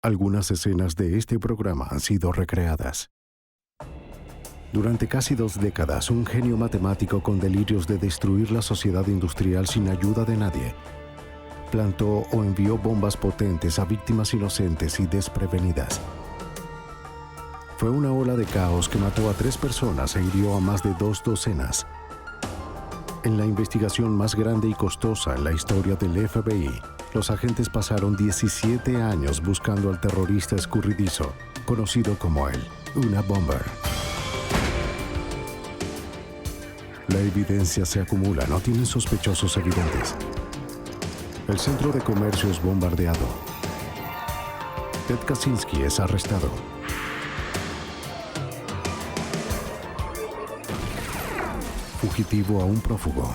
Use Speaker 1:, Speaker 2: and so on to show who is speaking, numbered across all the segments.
Speaker 1: Algunas escenas de este programa han sido recreadas. Durante casi 2 décadas, un genio matemático con delirios de destruir la sociedad industrial sin ayuda de nadie, plantó o envió bombas potentes a víctimas inocentes y desprevenidas. Fue una ola de caos que mató a 3 personas e hirió a más de 2 docenas. En la investigación más grande y costosa en la historia del FBI, los agentes pasaron 17 años buscando al terrorista escurridizo, conocido como el Una Bomber. La evidencia se acumula, no tienen sospechosos evidentes. El centro de comercio es bombardeado. Ted Kaczynski es arrestado. Fugitivo a un prófugo.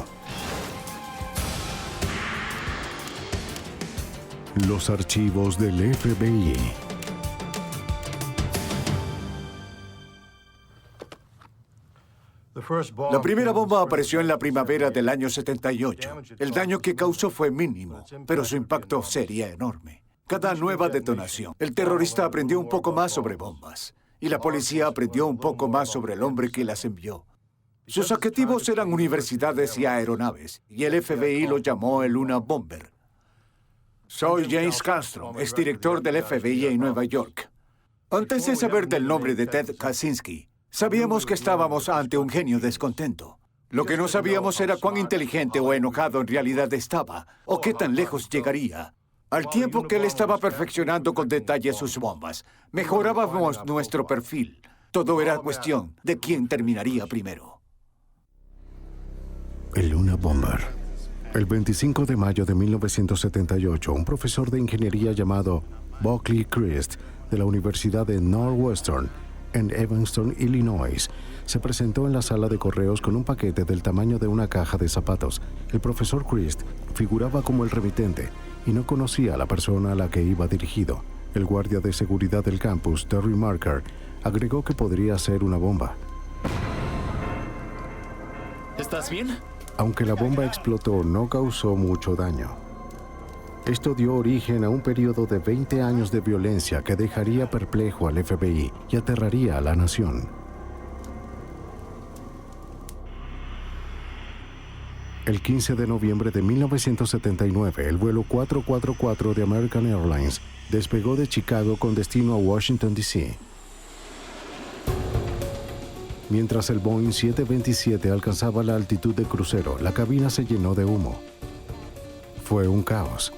Speaker 1: Los archivos del FBI.
Speaker 2: La primera bomba apareció en la primavera del año 78. El daño que causó fue mínimo, pero su impacto sería enorme. Cada nueva detonación, el terrorista aprendió un poco más sobre bombas, y la policía aprendió un poco más sobre el hombre que las envió. Sus objetivos eran universidades y aeronaves, y el FBI lo llamó el Una Bomber. Soy James Castro, exdirector del FBI en Nueva York. Antes de saber del nombre de Ted Kaczynski, sabíamos que estábamos ante un genio descontento. Lo que no sabíamos era cuán inteligente o enojado en realidad estaba, o qué tan lejos llegaría. Al tiempo que él estaba perfeccionando con detalle sus bombas, mejorábamos nuestro perfil. Todo era cuestión de quién terminaría primero.
Speaker 1: El Una Bomber. El 25 de mayo de 1978, un profesor de ingeniería llamado Buckley Christ de la Universidad de Northwestern en Evanston, Illinois, se presentó en la sala de correos con un paquete del tamaño de una caja de zapatos. El profesor Christ figuraba como el remitente y no conocía a la persona a la que iba dirigido. El guardia de seguridad del campus, Terry Marker, agregó que podría ser una bomba.
Speaker 3: ¿Estás bien?
Speaker 1: Aunque la bomba explotó, no causó mucho daño. Esto dio origen a un periodo de 20 años de violencia que dejaría perplejo al FBI y aterraría a la nación. El 15 de noviembre de 1979, el vuelo 444 de American Airlines despegó de Chicago con destino a Washington, D.C. Mientras el Boeing 727 alcanzaba la altitud de crucero, la cabina se llenó de humo. Fue un caos.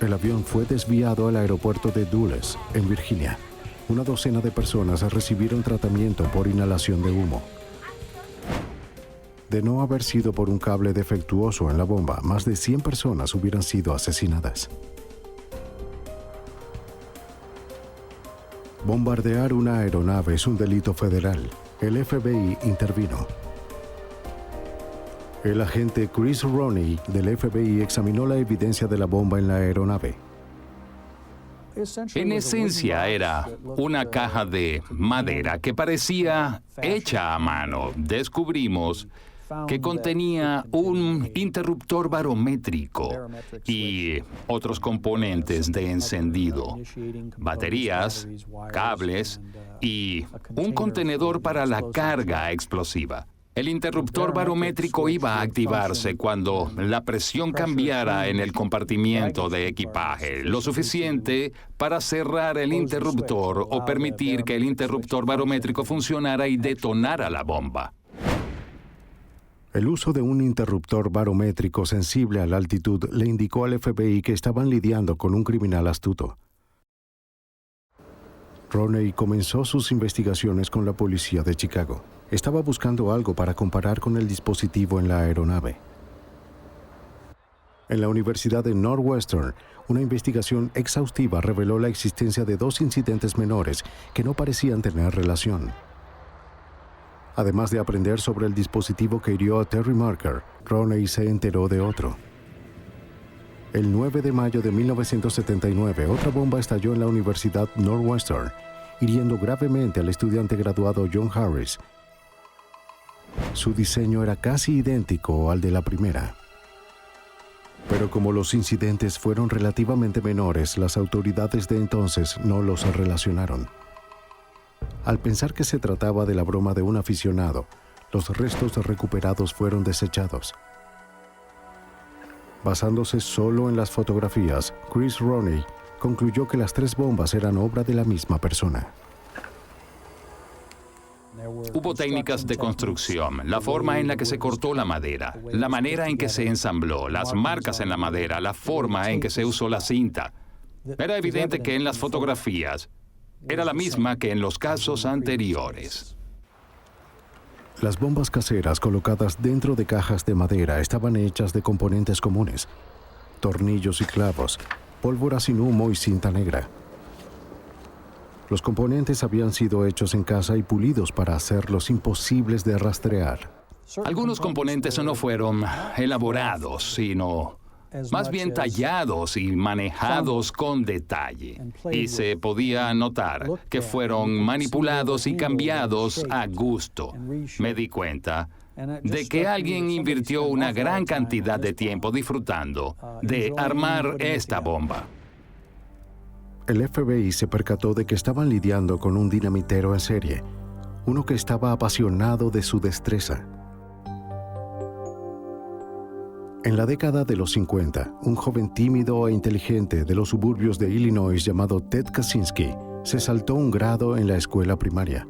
Speaker 1: El avión fue desviado al aeropuerto de Dulles, en Virginia. Una docena de personas recibieron tratamiento por inhalación de humo. De no haber sido por un cable defectuoso en la bomba, más de 100 personas hubieran sido asesinadas. Bombardear una aeronave es un delito federal. El FBI intervino. El agente Chris Roney del FBI examinó la evidencia de la bomba en la aeronave.
Speaker 3: En esencia era una caja de madera que parecía hecha a mano. Descubrimos que contenía un interruptor barométrico y otros componentes de encendido, baterías, cables y un contenedor para la carga explosiva. El interruptor barométrico iba a activarse cuando la presión cambiara en el compartimiento de equipaje, lo suficiente para cerrar el interruptor o permitir que el interruptor barométrico funcionara y detonara la bomba.
Speaker 1: El uso de un interruptor barométrico sensible a la altitud le indicó al FBI que estaban lidiando con un criminal astuto. Roney comenzó sus investigaciones con la policía de Chicago. Estaba buscando algo para comparar con el dispositivo en la aeronave. En la Universidad de Northwestern, una investigación exhaustiva reveló la existencia de 2 incidentes menores que no parecían tener relación. Además de aprender sobre el dispositivo que hirió a Terry Marker, Roney se enteró de otro. El 9 de mayo de 1979, otra bomba estalló en la Universidad Northwestern, hiriendo gravemente al estudiante graduado John Harris. Su diseño era casi idéntico al de la primera. Pero como los incidentes fueron relativamente menores, las autoridades de entonces no los relacionaron. Al pensar que se trataba de la broma de un aficionado, los restos recuperados fueron desechados. Basándose solo en las fotografías, Chris Roney concluyó que las 3 bombas eran obra de la misma persona.
Speaker 3: Hubo técnicas de construcción, la forma en la que se cortó la madera, la manera en que se ensambló, las marcas en la madera, la forma en que se usó la cinta. Era evidente que en las fotografías era la misma que en los casos anteriores.
Speaker 1: Las bombas caseras colocadas dentro de cajas de madera estaban hechas de componentes comunes: tornillos y clavos, pólvora sin humo y cinta negra. Los componentes habían sido hechos en casa y pulidos para hacerlos imposibles de rastrear.
Speaker 3: Algunos componentes no fueron elaborados, sino más bien tallados y manejados con detalle. Y se podía notar que fueron manipulados y cambiados a gusto. Me di cuenta de que alguien invirtió una gran cantidad de tiempo disfrutando de armar esta bomba.
Speaker 1: El FBI se percató de que estaban lidiando con un dinamitero en serie, uno que estaba apasionado de su destreza. En la década de los 50, un joven tímido e inteligente de los suburbios de Illinois llamado Ted Kaczynski se saltó un grado en la escuela primaria.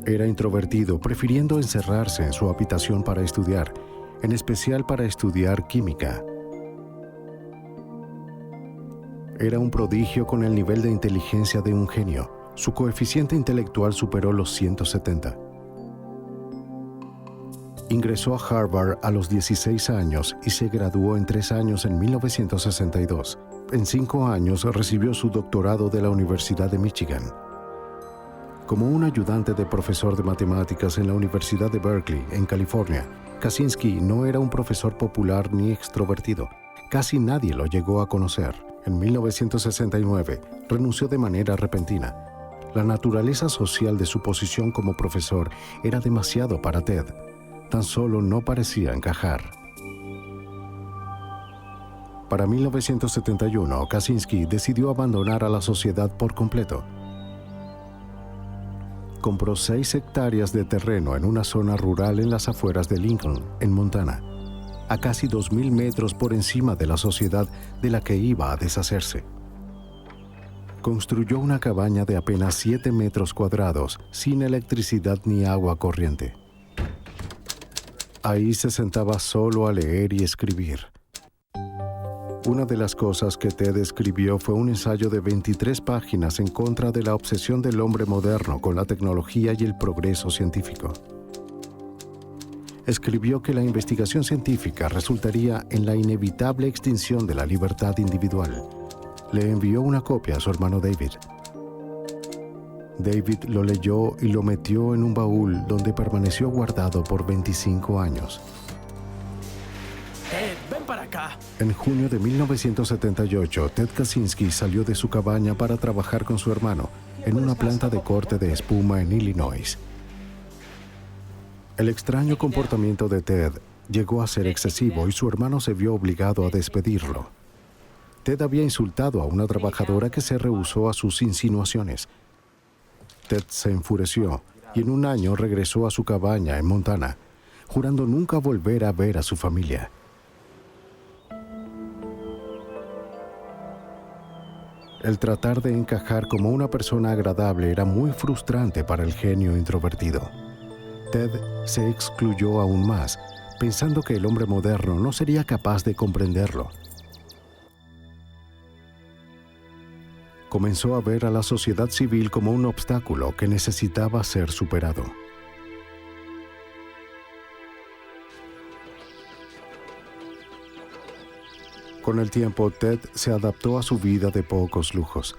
Speaker 1: Era introvertido, prefiriendo encerrarse en su habitación para estudiar, en especial para estudiar química. Era un prodigio con el nivel de inteligencia de un genio. Su coeficiente intelectual superó los 170. Ingresó a Harvard a los 16 años y se graduó en 3 años en 1962. En 5 años recibió su doctorado de la Universidad de Michigan. Como un ayudante de profesor de matemáticas en la Universidad de Berkeley, en California, Kaczynski no era un profesor popular ni extrovertido. Casi nadie lo llegó a conocer. En 1969, renunció de manera repentina. La naturaleza social de su posición como profesor era demasiado para Ted. Tan solo no parecía encajar. Para 1971, Kaczynski decidió abandonar a la sociedad por completo. Compró 6 hectáreas de terreno en una zona rural en las afueras de Lincoln, en Montana, a casi 2,000 metros por encima de la sociedad de la que iba a deshacerse. Construyó una cabaña de apenas 7 metros cuadrados, sin electricidad ni agua corriente. Ahí se sentaba solo a leer y escribir. Una de las cosas que Ted escribió fue un ensayo de 23 páginas en contra de la obsesión del hombre moderno con la tecnología y el progreso científico. Escribió que la investigación científica resultaría en la inevitable extinción de la libertad individual. Le envió una copia a su hermano David. David lo leyó y lo metió en un baúl donde permaneció guardado por 25 años.
Speaker 4: Ven para acá.
Speaker 1: En junio de 1978, Ted Kaczynski salió de su cabaña para trabajar con su hermano en una planta de corte de espuma en Illinois. El extraño comportamiento de Ted llegó a ser excesivo y su hermano se vio obligado a despedirlo. Ted había insultado a una trabajadora que se rehusó a sus insinuaciones. Ted se enfureció y en un año regresó a su cabaña en Montana, jurando nunca volver a ver a su familia. El tratar de encajar como una persona agradable era muy frustrante para el genio introvertido. Ted se excluyó aún más, pensando que el hombre moderno no sería capaz de comprenderlo. Comenzó a ver a la sociedad civil como un obstáculo que necesitaba ser superado. Con el tiempo, Ted se adaptó a su vida de pocos lujos.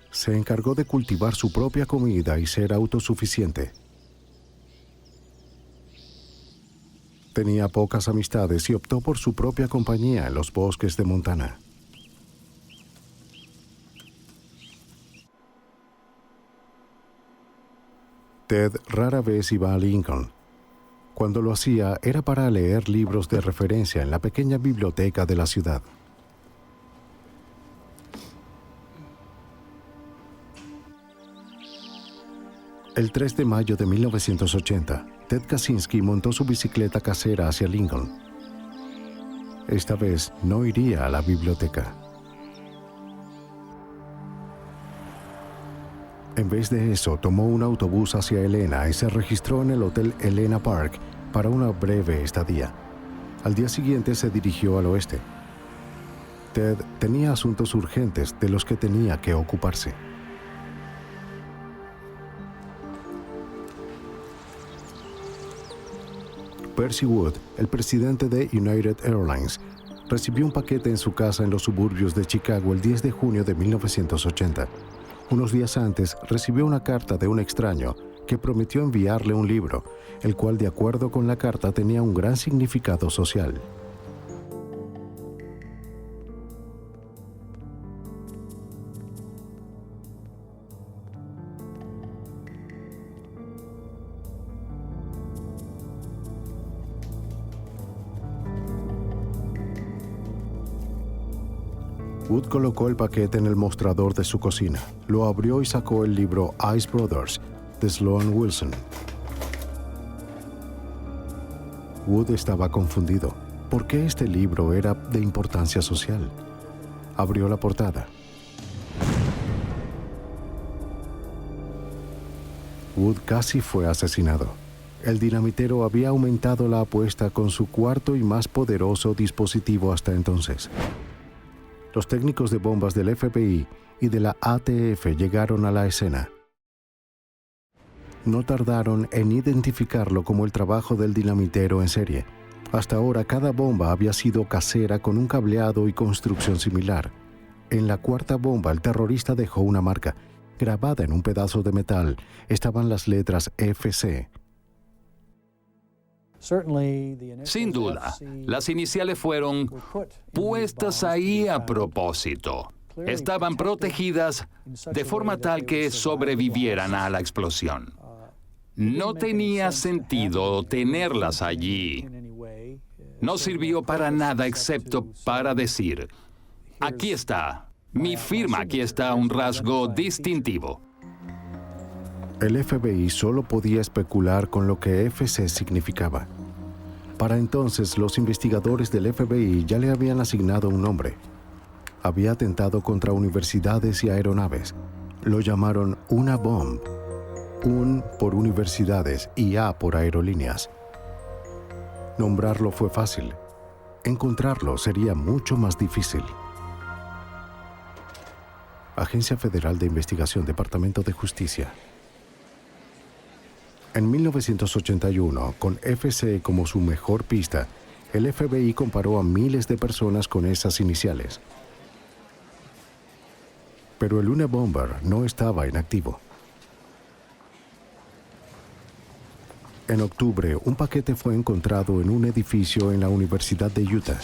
Speaker 1: Se encargó de cultivar su propia comida y ser autosuficiente. Tenía pocas amistades y optó por su propia compañía en los bosques de Montana. Ted rara vez iba a Lincoln. Cuando lo hacía, era para leer libros de referencia en la pequeña biblioteca de la ciudad. El 3 de mayo de 1980, Ted Kaczynski montó su bicicleta casera hacia Lincoln. Esta vez no iría a la biblioteca. En vez de eso, tomó un autobús hacia Helena y se registró en el Hotel Helena Park para una breve estadía. Al día siguiente se dirigió al oeste. Ted tenía asuntos urgentes de los que tenía que ocuparse. Percy Wood, el presidente de United Airlines, recibió un paquete en su casa en los suburbios de Chicago el 10 de junio de 1980. Unos días antes, recibió una carta de un extraño que prometió enviarle un libro, el cual, de acuerdo con la carta, tenía un gran significado social. Wood colocó el paquete en el mostrador de su cocina, lo abrió y sacó el libro Ice Brothers, de Sloan Wilson. Wood estaba confundido. ¿Por qué este libro era de importancia social? Abrió la portada. Wood casi fue asesinado. El dinamitero había aumentado la apuesta con su cuarto y más poderoso dispositivo hasta entonces. Los técnicos de bombas del FBI y de la ATF llegaron a la escena. No tardaron en identificarlo como el trabajo del dinamitero en serie. Hasta ahora, cada bomba había sido casera con un cableado y construcción similar. En la cuarta bomba, el terrorista dejó una marca. Grabada en un pedazo de metal, estaban las letras FC.
Speaker 3: Sin duda, las iniciales fueron puestas ahí a propósito. Estaban protegidas de forma tal que sobrevivieran a la explosión. No tenía sentido tenerlas allí. No sirvió para nada excepto para decir, aquí está, mi firma, aquí está un rasgo distintivo.
Speaker 1: El FBI solo podía especular con lo que FC significaba. Para entonces, los investigadores del FBI ya le habían asignado un nombre. Había atentado contra universidades y aeronaves. Lo llamaron Unabomb. Un por universidades y A por aerolíneas. Nombrarlo fue fácil. Encontrarlo sería mucho más difícil. Agencia Federal de Investigación, Departamento de Justicia. En 1981, con FC como su mejor pista, el FBI comparó a miles de personas con esas iniciales. Pero el Unabomber no estaba inactivo. En octubre, un paquete fue encontrado en un edificio en la Universidad de Utah.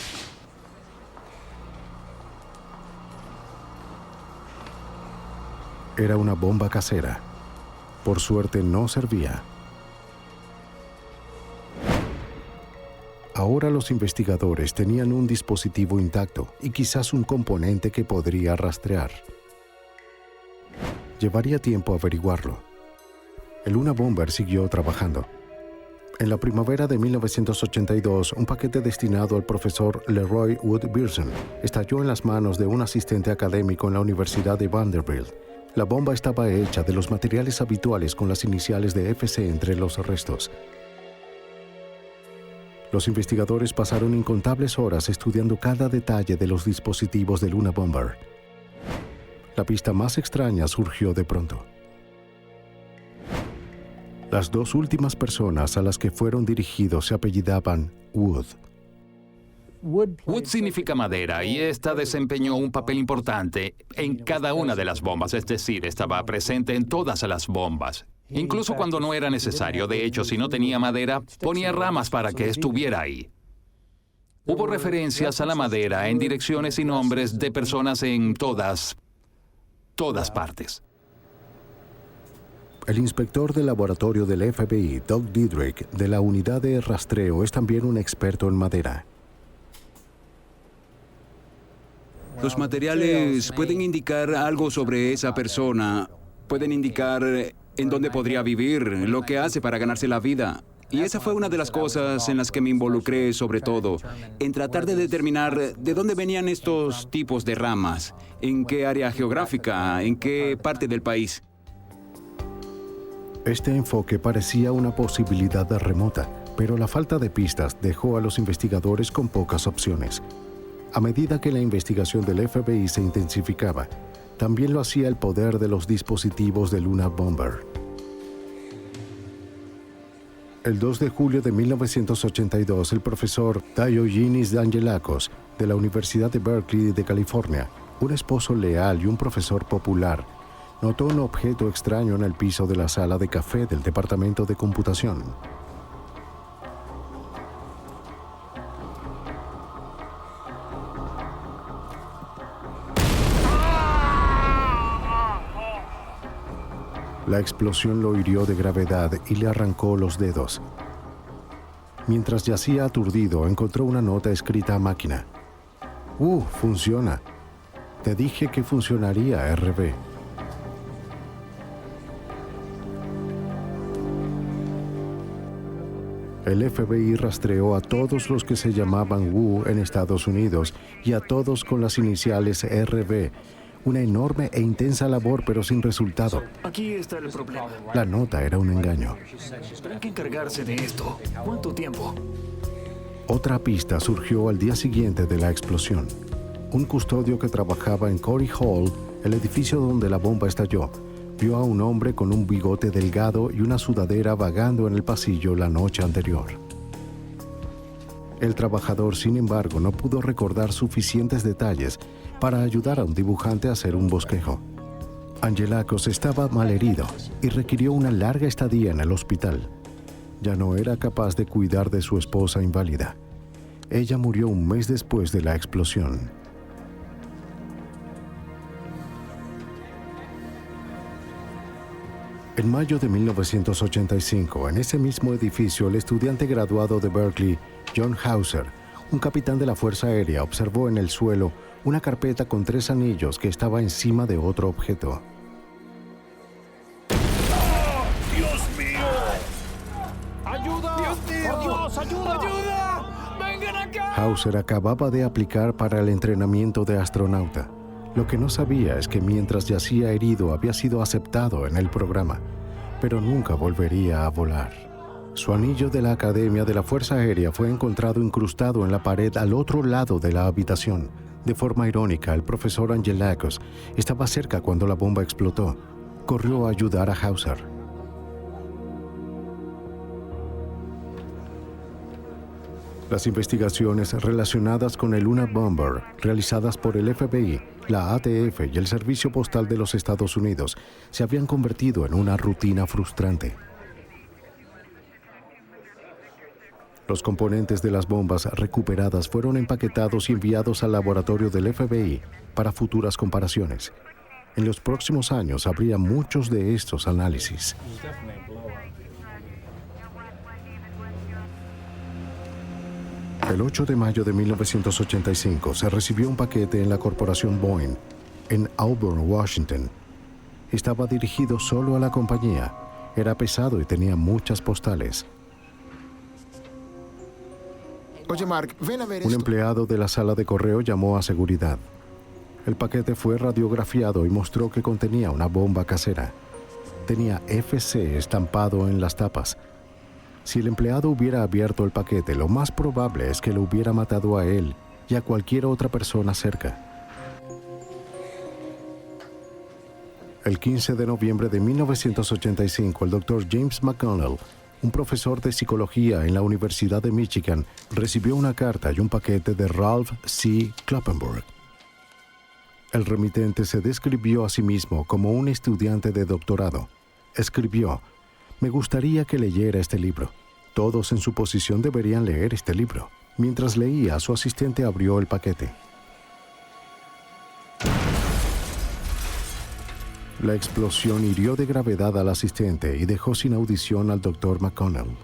Speaker 1: Era una bomba casera. Por suerte, no servía. Ahora los investigadores tenían un dispositivo intacto y quizás un componente que podría rastrear. Llevaría tiempo averiguarlo. El Unabomber siguió trabajando. En la primavera de 1982, un paquete destinado al profesor Leroy Wood Pearson estalló en las manos de un asistente académico en la Universidad de Vanderbilt. La bomba estaba hecha de los materiales habituales con las iniciales de FC entre los restos. Los investigadores pasaron incontables horas estudiando cada detalle de los dispositivos del Unabomber. La pista más extraña surgió de pronto. Las dos últimas personas a las que fueron dirigidos se apellidaban Wood.
Speaker 3: Wood significa madera y esta desempeñó un papel importante en cada una de las bombas, es decir, estaba presente en todas las bombas. Incluso cuando no era necesario. De hecho, si no tenía madera, ponía ramas para que estuviera ahí. Hubo referencias a la madera en direcciones y nombres de personas en todas partes.
Speaker 1: El inspector del laboratorio del FBI, Doug Diedrich, de la unidad de rastreo, es también un experto en madera.
Speaker 4: Los materiales pueden indicar algo sobre esa persona, pueden indicar en dónde podría vivir, lo que hace para ganarse la vida. Y esa fue una de las cosas en las que me involucré sobre todo, en tratar de determinar de dónde venían estos tipos de ramas, en qué área geográfica, en qué parte del país.
Speaker 1: Este enfoque parecía una posibilidad remota, pero la falta de pistas dejó a los investigadores con pocas opciones. A medida que la investigación del FBI se intensificaba, también lo hacía el poder de los dispositivos de Luna Bomber. El 2 de julio de 1982, el profesor Diogenis Angelakos, de la Universidad de Berkeley de California, un esposo leal y un profesor popular, notó un objeto extraño en el piso de la sala de café del departamento de computación. La explosión lo hirió de gravedad y le arrancó los dedos. Mientras yacía aturdido, encontró una nota escrita a máquina. Funciona. Te dije que funcionaría, RB. El FBI rastreó a todos los que se llamaban Wu en Estados Unidos y a todos con las iniciales RB. Una enorme e intensa labor, pero sin resultado.
Speaker 5: Aquí está el problema.
Speaker 1: La nota era un engaño.
Speaker 5: Pero hay que encargarse de esto. ¿Cuánto tiempo?
Speaker 1: Otra pista surgió al día siguiente de la explosión. Un custodio que trabajaba en Corey Hall, el edificio donde la bomba estalló, vio a un hombre con un bigote delgado y una sudadera vagando en el pasillo la noche anterior. El trabajador, sin embargo, no pudo recordar suficientes detalles para ayudar a un dibujante a hacer un bosquejo. Angelakos estaba malherido y requirió una larga estadía en el hospital. Ya no era capaz de cuidar de su esposa inválida. Ella murió un mes después de la explosión. En mayo de 1985, en ese mismo edificio, el estudiante graduado de Berkeley, John Hauser, un capitán de la Fuerza Aérea, observó en el suelo una carpeta con 3 anillos que estaba encima de otro objeto.
Speaker 5: ¡Oh, Dios mío! ¡Ayuda! ¡Dios mío! ¡Oh, Dios, ayuda! ¡Ayuda! ¡Vengan acá!
Speaker 1: Hauser acababa de aplicar para el entrenamiento de astronauta. Lo que no sabía es que mientras yacía herido había sido aceptado en el programa, pero nunca volvería a volar. Su anillo de la Academia de la Fuerza Aérea fue encontrado incrustado en la pared al otro lado de la habitación. De forma irónica, el profesor Angelakos estaba cerca cuando la bomba explotó. Corrió a ayudar a Hauser. Las investigaciones relacionadas con el Luna Bomber, realizadas por el FBI, la ATF y el Servicio Postal de los Estados Unidos, se habían convertido en una rutina frustrante. Los componentes de las bombas recuperadas fueron empaquetados y enviados al laboratorio del FBI para futuras comparaciones. En los próximos años habría muchos de estos análisis. El 8 de mayo de 1985 se recibió un paquete en la corporación Boeing, en Auburn, Washington. Estaba dirigido solo a la compañía. Era pesado y tenía muchas postales.
Speaker 6: Oye, Mark, ven a ver
Speaker 1: Un
Speaker 6: esto.
Speaker 1: empleado de la sala de correo llamó a seguridad. El paquete fue radiografiado y mostró que contenía una bomba casera. Tenía FC estampado en las tapas. Si el empleado hubiera abierto el paquete, lo más probable es que lo hubiera matado a él y a cualquier otra persona cerca. El 15 de noviembre de 1985, el Dr. James McConnell, un profesor de psicología en la Universidad de Michigan, recibió una carta y un paquete de Ralph C. Kloppenburg. El remitente se describió a sí mismo como un estudiante de doctorado. Escribió: «Me gustaría que leyera este libro. Todos en su posición deberían leer este libro». Mientras leía, su asistente abrió el paquete. La explosión hirió de gravedad al asistente y dejó sin audición al Dr. McConnell.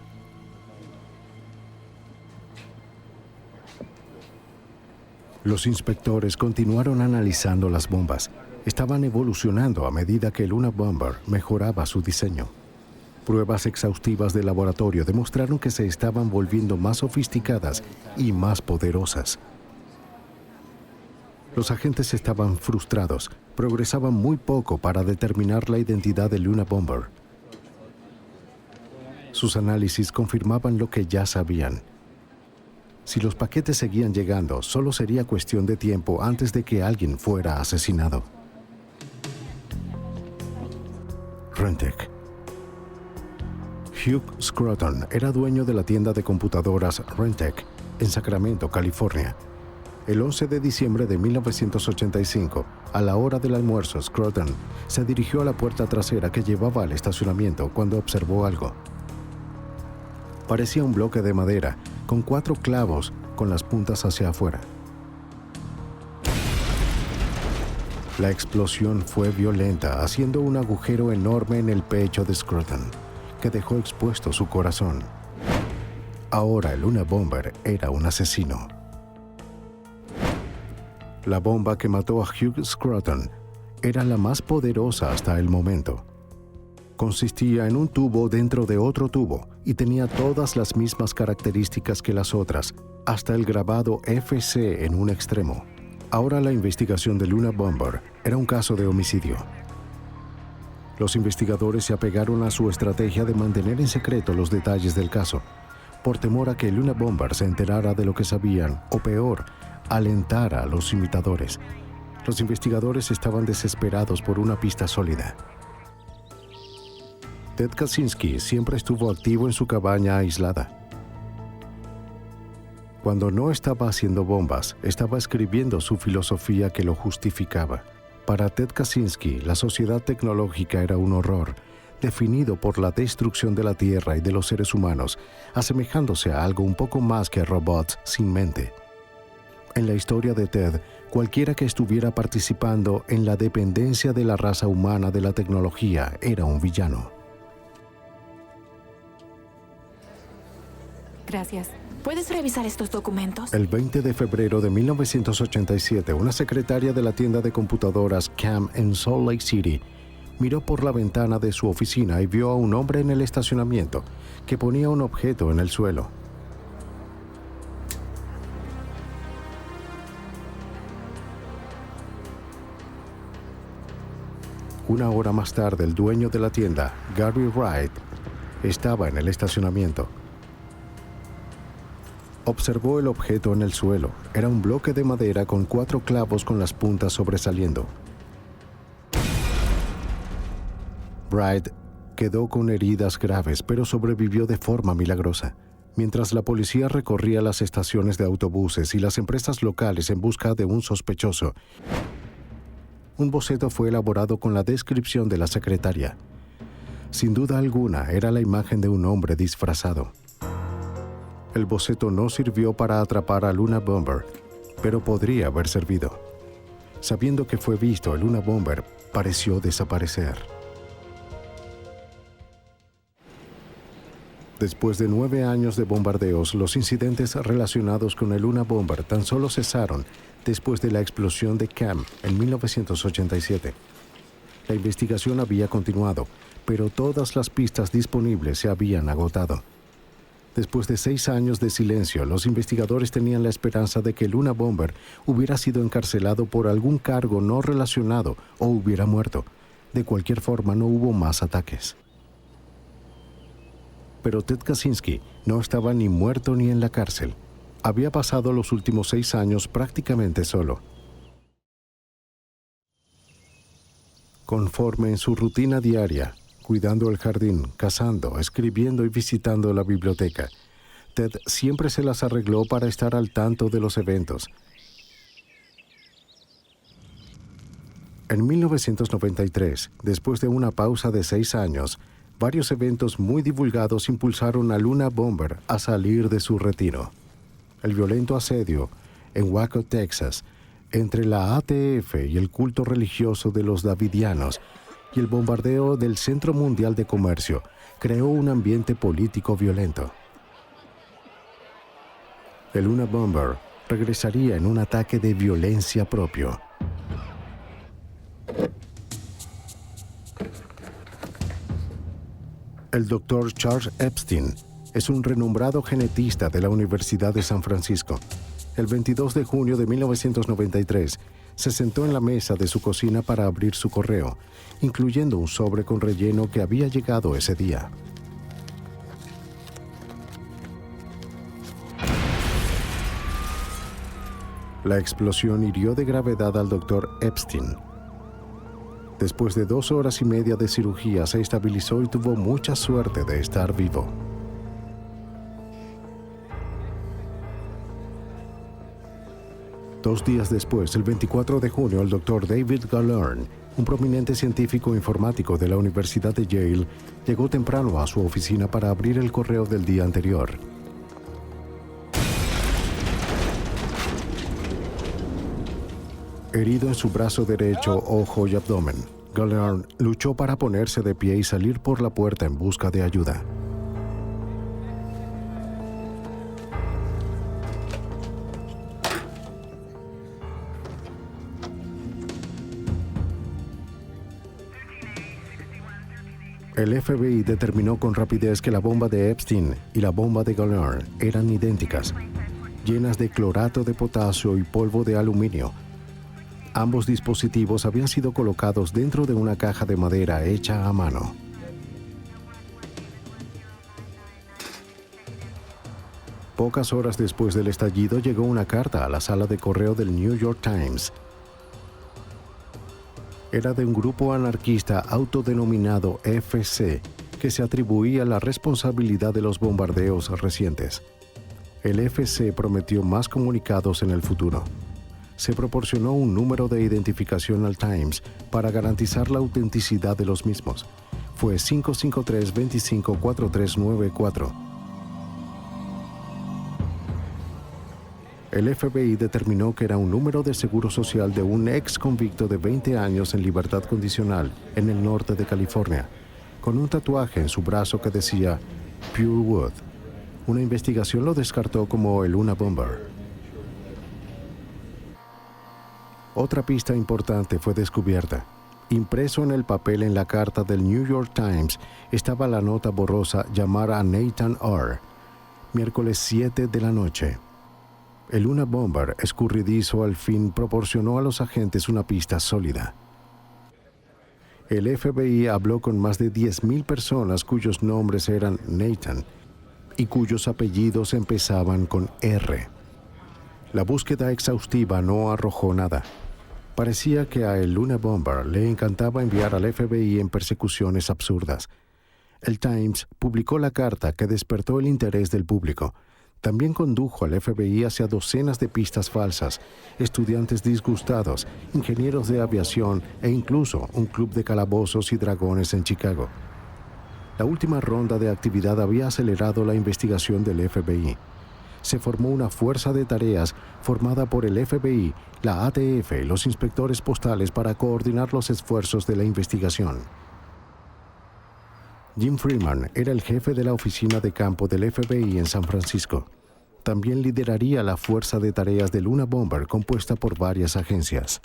Speaker 1: Los inspectores continuaron analizando las bombas. Estaban evolucionando a medida que el Unabomber mejoraba su diseño. Pruebas exhaustivas de laboratorio demostraron que se estaban volviendo más sofisticadas y más poderosas. Los agentes estaban frustrados. Progresaban muy poco para determinar la identidad del Unabomber. Sus análisis confirmaban lo que ya sabían. Si los paquetes seguían llegando, solo sería cuestión de tiempo antes de que alguien fuera asesinado. Rentec. Hugh Scruton era dueño de la tienda de computadoras Rentec en Sacramento, California. El 11 de diciembre de 1985, a la hora del almuerzo, Scruton se dirigió a la puerta trasera que llevaba al estacionamiento cuando observó algo. Parecía un bloque de madera con 4 clavos con las puntas hacia afuera. La explosión fue violenta, haciendo un agujero enorme en el pecho de Scruton, que dejó expuesto su corazón. Ahora el Unabomber era un asesino. La bomba que mató a Hugh Scruton era la más poderosa hasta el momento. Consistía en un tubo dentro de otro tubo y tenía todas las mismas características que las otras, hasta el grabado FC en un extremo. Ahora la investigación del Unabomber era un caso de homicidio. Los investigadores se apegaron a su estrategia de mantener en secreto los detalles del caso, por temor a que el Unabomber se enterara de lo que sabían, o peor, alentara a los imitadores. Los investigadores estaban desesperados por una pista sólida. Ted Kaczynski siempre estuvo activo en su cabaña aislada. Cuando no estaba haciendo bombas, estaba escribiendo su filosofía que lo justificaba. Para Ted Kaczynski, la sociedad tecnológica era un horror, definido por la destrucción de la Tierra y de los seres humanos, asemejándose a algo un poco más que robots sin mente. En la historia de Ted, cualquiera que estuviera participando en la dependencia de la raza humana de la tecnología era un villano.
Speaker 7: Gracias. ¿Puedes revisar estos documentos?
Speaker 1: El 20 de febrero de 1987, una secretaria de la tienda de computadoras CAM en Salt Lake City miró por la ventana de su oficina y vio a un hombre en el estacionamiento que ponía un objeto en el suelo. Una hora más tarde, el dueño de la tienda, Gary Wright, estaba en el estacionamiento. Observó el objeto en el suelo. Era un bloque de madera con 4 clavos con las puntas sobresaliendo. Wright quedó con heridas graves, pero sobrevivió de forma milagrosa. Mientras la policía recorría las estaciones de autobuses y las empresas locales en busca de un sospechoso, un boceto fue elaborado con la descripción de la secretaria. Sin duda alguna, era la imagen de un hombre disfrazado. El boceto no sirvió para atrapar al Unabomber, pero podría haber servido. Sabiendo que fue visto, el Unabomber pareció desaparecer. Después de 9 años de bombardeos, los incidentes relacionados con el Unabomber tan solo cesaron después de la explosión de Cam en 1987. La investigación había continuado, pero todas las pistas disponibles se habían agotado. Después de 6 años de silencio, los investigadores tenían la esperanza de que el Unabomber hubiera sido encarcelado por algún cargo no relacionado o hubiera muerto. De cualquier forma, no hubo más ataques. Pero Ted Kaczynski no estaba ni muerto ni en la cárcel. Había pasado los últimos 6 años prácticamente solo. Conforme en su rutina diaria, cuidando el jardín, cazando, escribiendo y visitando la biblioteca, Ted siempre se las arregló para estar al tanto de los eventos. En 1993, después de una pausa de 6 años, varios eventos muy divulgados impulsaron al Unabomber a salir de su retiro. El violento asedio en Waco, Texas, entre la ATF y el culto religioso de los Davidianos, y el bombardeo del Centro Mundial de Comercio creó un ambiente político violento. El Unabomber regresaría en un ataque de violencia propio. El Dr. Charles Epstein es un renombrado genetista de la Universidad de San Francisco. El 22 de junio de 1993, se sentó en la mesa de su cocina para abrir su correo, incluyendo un sobre con relleno que había llegado ese día. La explosión hirió de gravedad al Dr. Epstein. Después de 2 horas y media de cirugía, se estabilizó y tuvo mucha suerte de estar vivo. Dos días después, el 24 de junio, el Dr. David Galern, un prominente científico informático de la Universidad de Yale, llegó temprano a su oficina para abrir el correo del día anterior. Herido en su brazo derecho, ojo y abdomen, Galern luchó para ponerse de pie y salir por la puerta en busca de ayuda. El FBI determinó con rapidez que la bomba de Epstein y la bomba de Galern eran idénticas, llenas de clorato de potasio y polvo de aluminio. Ambos dispositivos habían sido colocados dentro de una caja de madera hecha a mano. Pocas horas después del estallido llegó una carta a la sala de correo del New York Times. Era de un grupo anarquista autodenominado FC, que se atribuía la responsabilidad de los bombardeos recientes. El FC prometió más comunicados en el futuro. Se proporcionó un número de identificación al Times para garantizar la autenticidad de los mismos. Fue 553-25-4394. El FBI determinó que era un número de seguro social de un ex convicto de 20 años en libertad condicional en el norte de California, con un tatuaje en su brazo que decía Pure Wood. Una investigación lo descartó como el Unabomber. Otra pista importante fue descubierta. Impreso en el papel en la carta del New York Times estaba la nota borrosa llamar a Nathan R. Miércoles 7 de la noche. El Unabomber escurridizo al fin proporcionó a los agentes una pista sólida. El FBI habló con más de 10,000 personas cuyos nombres eran Nathan y cuyos apellidos empezaban con R. La búsqueda exhaustiva no arrojó nada. Parecía que a el Unabomber le encantaba enviar al FBI en persecuciones absurdas. El Times publicó la carta que despertó el interés del público. También condujo al FBI hacia docenas de pistas falsas, estudiantes disgustados, ingenieros de aviación e incluso un club de calabozos y dragones en Chicago. La última ronda de actividad había acelerado la investigación del FBI. Se formó una fuerza de tareas formada por el FBI, la ATF y los inspectores postales para coordinar los esfuerzos de la investigación. Jim Freeman era el jefe de la oficina de campo del FBI en San Francisco. También lideraría la fuerza de tareas del Unabomber compuesta por varias agencias.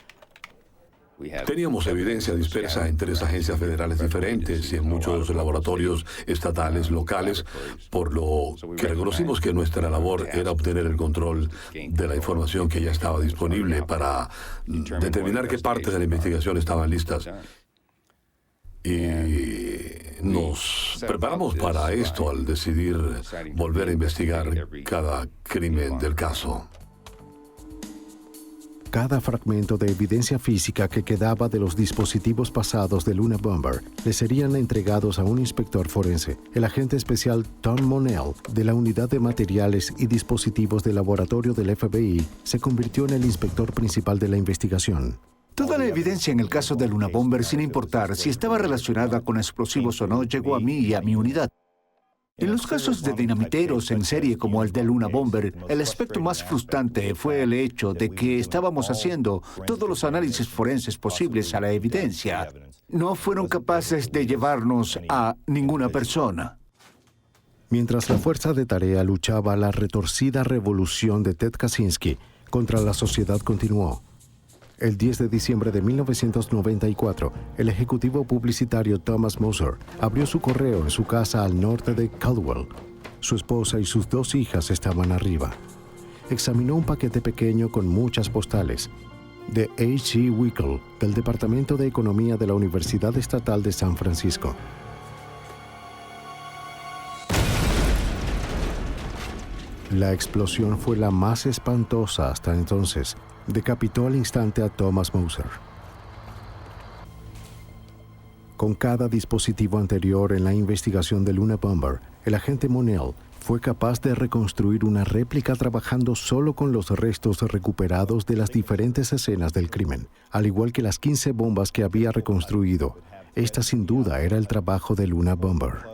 Speaker 8: Teníamos evidencia dispersa en 3 agencias federales diferentes y en muchos laboratorios estatales locales, por lo que reconocimos que nuestra labor era obtener el control de la información que ya estaba disponible para determinar qué partes de la investigación estaban listas. Y nos preparamos para esto al decidir volver a investigar cada crimen del caso.
Speaker 1: Cada fragmento de evidencia física que quedaba de los dispositivos pasados del Unabomber le serían entregados a un inspector forense, el agente especial Tom Monell de la Unidad de Materiales y Dispositivos de Laboratorio del FBI se convirtió en el inspector principal de la investigación.
Speaker 2: Toda la evidencia en el caso del Unabomber, sin importar si estaba relacionada con explosivos o no, llegó a mí y a mi unidad. En los casos de dinamiteros en serie como el de Luna Bomber, el aspecto más frustrante fue el hecho de que estábamos haciendo todos los análisis forenses posibles a la evidencia. No fueron capaces de llevarnos a ninguna persona.
Speaker 1: Mientras la fuerza de tarea luchaba la retorcida revolución de Ted Kaczynski contra la sociedad continuó. El 10 de diciembre de 1994, el ejecutivo publicitario Thomas Moser abrió su correo en su casa al norte de Caldwell. Su esposa y sus 2 hijas estaban arriba. Examinó un paquete pequeño con muchas postales de H.G. Wickle, del Departamento de Economía de la Universidad Estatal de San Francisco. La explosión fue la más espantosa hasta entonces. Decapitó al instante a Thomas Moser. Con cada dispositivo anterior en la investigación de Luna Bomber, el agente Monell fue capaz de reconstruir una réplica trabajando solo con los restos recuperados de las diferentes escenas del crimen, al igual que las 15 bombas que había reconstruido. Esta sin duda era el trabajo de Luna Bomber.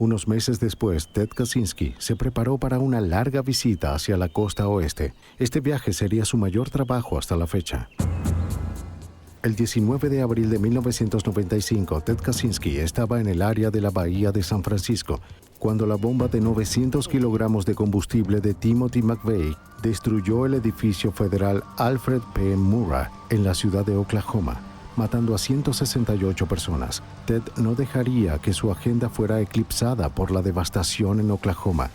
Speaker 1: Unos meses después, Ted Kaczynski se preparó para una larga visita hacia la costa oeste. Este viaje sería su mayor trabajo hasta la fecha. El 19 de abril de 1995, Ted Kaczynski estaba en el área de la bahía de San Francisco cuando la bomba de 900 kilogramos de combustible de Timothy McVeigh destruyó el edificio federal Alfred P. Murrah en la ciudad de Oklahoma, matando a 168 personas. Ted no dejaría que su agenda fuera eclipsada por la devastación en Oklahoma.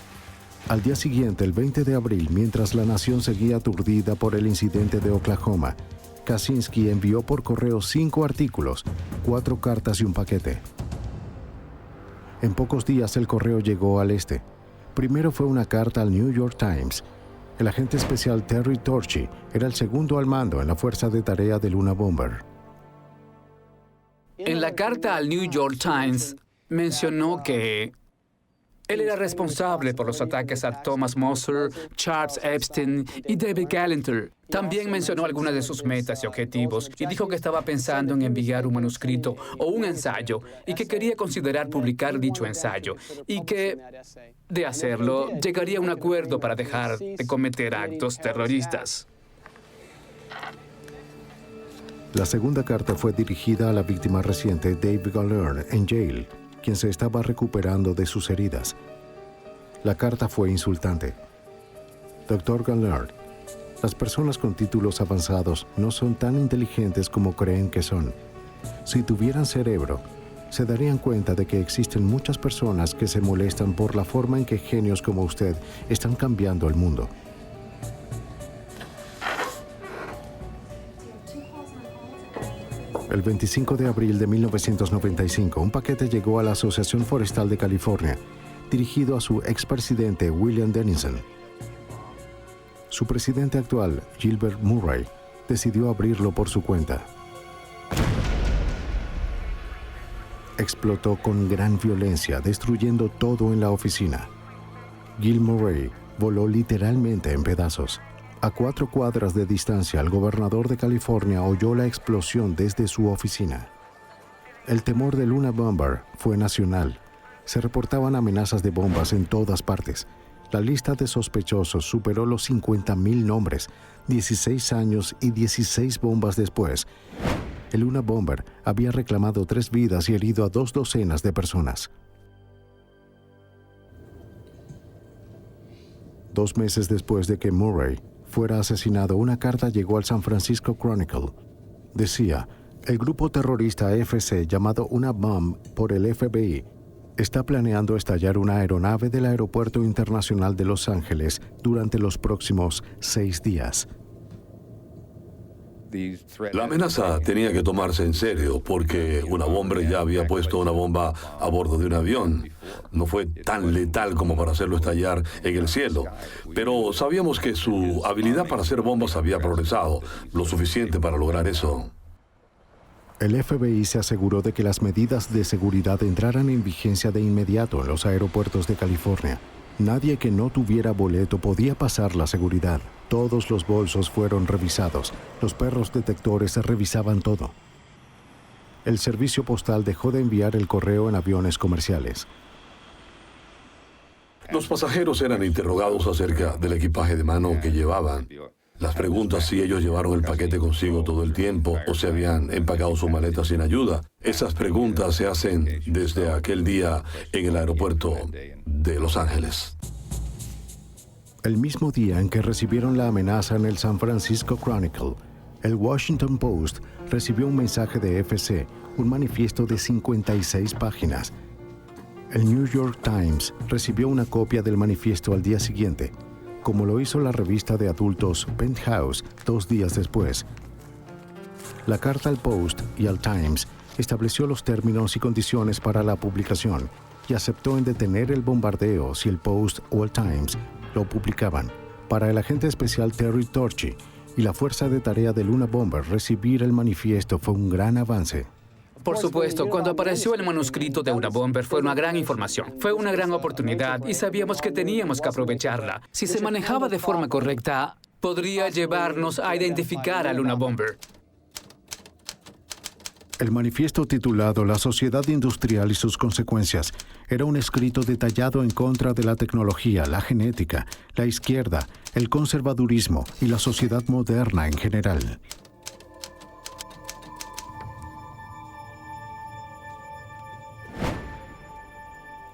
Speaker 1: Al día siguiente, el 20 de abril, mientras la nación seguía aturdida por el incidente de Oklahoma, Kaczynski envió por correo 5 artículos, 4 cartas y un paquete. En pocos días el correo llegó al este. Primero fue una carta al New York Times. El agente especial Terry Torchy era el segundo al mando en la fuerza de tarea de Luna Bomber.
Speaker 9: En la carta al New York Times mencionó que él era responsable por los ataques a Thomas Moser, Charles Epstein y David Galanter. También mencionó algunas de sus metas y objetivos y dijo que estaba pensando en enviar un manuscrito o un ensayo y que quería considerar publicar dicho ensayo y que, de hacerlo, llegaría a un acuerdo para dejar de cometer actos terroristas.
Speaker 1: La segunda carta fue dirigida a la víctima reciente David Gallaird en Yale, quien se estaba recuperando de sus heridas. La carta fue insultante. Dr. Gallaird, las personas con títulos avanzados no son tan inteligentes como creen que son. Si tuvieran cerebro, se darían cuenta de que existen muchas personas que se molestan por la forma en que genios como usted están cambiando el mundo. El 25 de abril de 1995, un paquete llegó a la Asociación Forestal de California, dirigido a su expresidente William Dennison. Su presidente actual, Gilbert Murray, decidió abrirlo por su cuenta. Explotó con gran violencia, destruyendo todo en la oficina. Gil Murray voló literalmente en pedazos. A 4 cuadras de distancia, el gobernador de California oyó la explosión desde su oficina. El temor de Luna Bomber fue nacional. Se reportaban amenazas de bombas en todas partes. La lista de sospechosos superó los 50,000 nombres. 16 años y 16 bombas después, el Luna Bomber había reclamado 3 vidas y herido a 2 docenas de personas. 2 meses después de que Murray fuera asesinado, una carta llegó al San Francisco Chronicle. Decía, el grupo terrorista FC llamado Unabomb por el FBI está planeando estallar una aeronave del Aeropuerto Internacional de Los Ángeles durante los próximos 6 días.
Speaker 8: La amenaza tenía que tomarse en serio porque Unabomber ya había puesto una bomba a bordo de un avión. No fue tan letal como para hacerlo estallar en el cielo, pero sabíamos que su habilidad para hacer bombas había progresado, lo suficiente para lograr eso.
Speaker 1: El FBI se aseguró de que las medidas de seguridad entraran en vigencia de inmediato en los aeropuertos de California. Nadie que no tuviera boleto podía pasar la seguridad. Todos los bolsos fueron revisados. Los perros detectores revisaban todo. el servicio postal dejó de enviar el correo en aviones comerciales.
Speaker 8: Los pasajeros eran interrogados acerca del equipaje de mano que llevaban. Las preguntas si ellos llevaron el paquete consigo todo el tiempo o si habían empacado su maleta sin ayuda. Esas preguntas se hacen desde aquel día en el aeropuerto de Los Ángeles.
Speaker 1: El mismo día en que recibieron la amenaza en el San Francisco Chronicle, el Washington Post recibió un mensaje de FC, un manifiesto de 56 páginas. El New York Times recibió una copia del manifiesto al día siguiente, como lo hizo la revista de adultos Penthouse 2 días después. La carta al Post y al Times estableció los términos y condiciones para la publicación y aceptó en detener el bombardeo si el Post o el Times lo publicaban. Para el agente especial Terry Torchy y la fuerza de tarea del Unabomber, recibir el manifiesto fue un gran avance.
Speaker 9: Por supuesto, cuando apareció el manuscrito de Unabomber fue una gran información. Fue una gran oportunidad y sabíamos que teníamos que aprovecharla. Si se manejaba de forma correcta, podría llevarnos a identificar al Unabomber.
Speaker 1: El manifiesto titulado La Sociedad Industrial y sus consecuencias era un escrito detallado en contra de la tecnología, la genética, la izquierda, el conservadurismo y la sociedad moderna en general.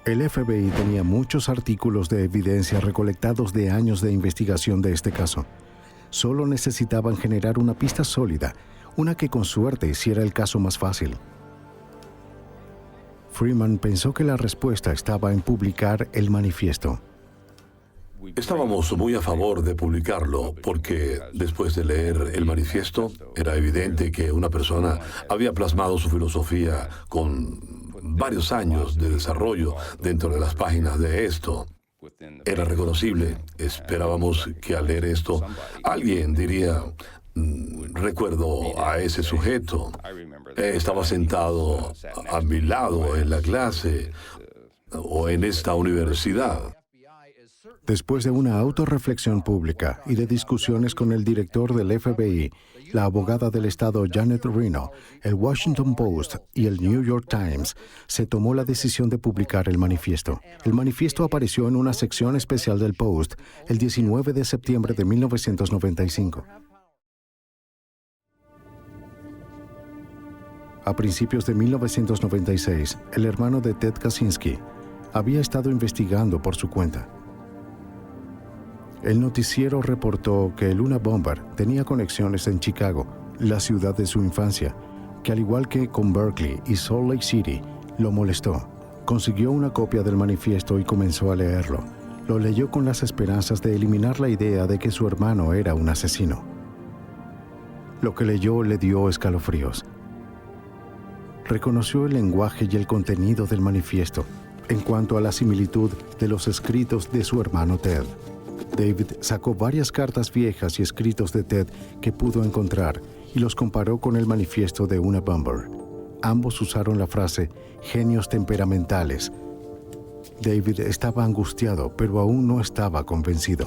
Speaker 1: El FBI tenía muchos artículos de evidencia recolectados de años de investigación de este caso. Solo necesitaban generar una pista sólida, una que con suerte hiciera el caso más fácil. Freeman pensó que la respuesta estaba en publicar el manifiesto.
Speaker 8: Estábamos muy a favor de publicarlo porque después de leer el manifiesto era evidente que una persona había plasmado su filosofía con varios años de desarrollo dentro de las páginas de esto. Era reconocible. Esperábamos que al leer esto alguien diría: recuerdo a ese sujeto. Estaba sentado a mi lado en la clase o en esta universidad.
Speaker 1: Después de una autorreflexión pública y de discusiones con el director del FBI, la abogada del estado Janet Reno, el Washington Post y el New York Times, se tomó la decisión de publicar el manifiesto. El manifiesto apareció en una sección especial del Post el 19 de septiembre de 1995. A principios de 1996, el hermano de Ted Kaczynski había estado investigando por su cuenta. El noticiero reportó que el Unabomber tenía conexiones en Chicago, la ciudad de su infancia, que al igual que con Berkeley y Salt Lake City, lo molestó. Consiguió una copia del manifiesto y comenzó a leerlo. Lo leyó con las esperanzas de eliminar la idea de que su hermano era un asesino. Lo que leyó le dio escalofríos. Reconoció el lenguaje y el contenido del manifiesto en cuanto a la similitud de los escritos de su hermano Ted. David sacó varias cartas viejas y escritos de Ted que pudo encontrar y los comparó con el manifiesto de Unabomber. Ambos usaron la frase genios temperamentales. David estaba angustiado, pero aún no estaba convencido.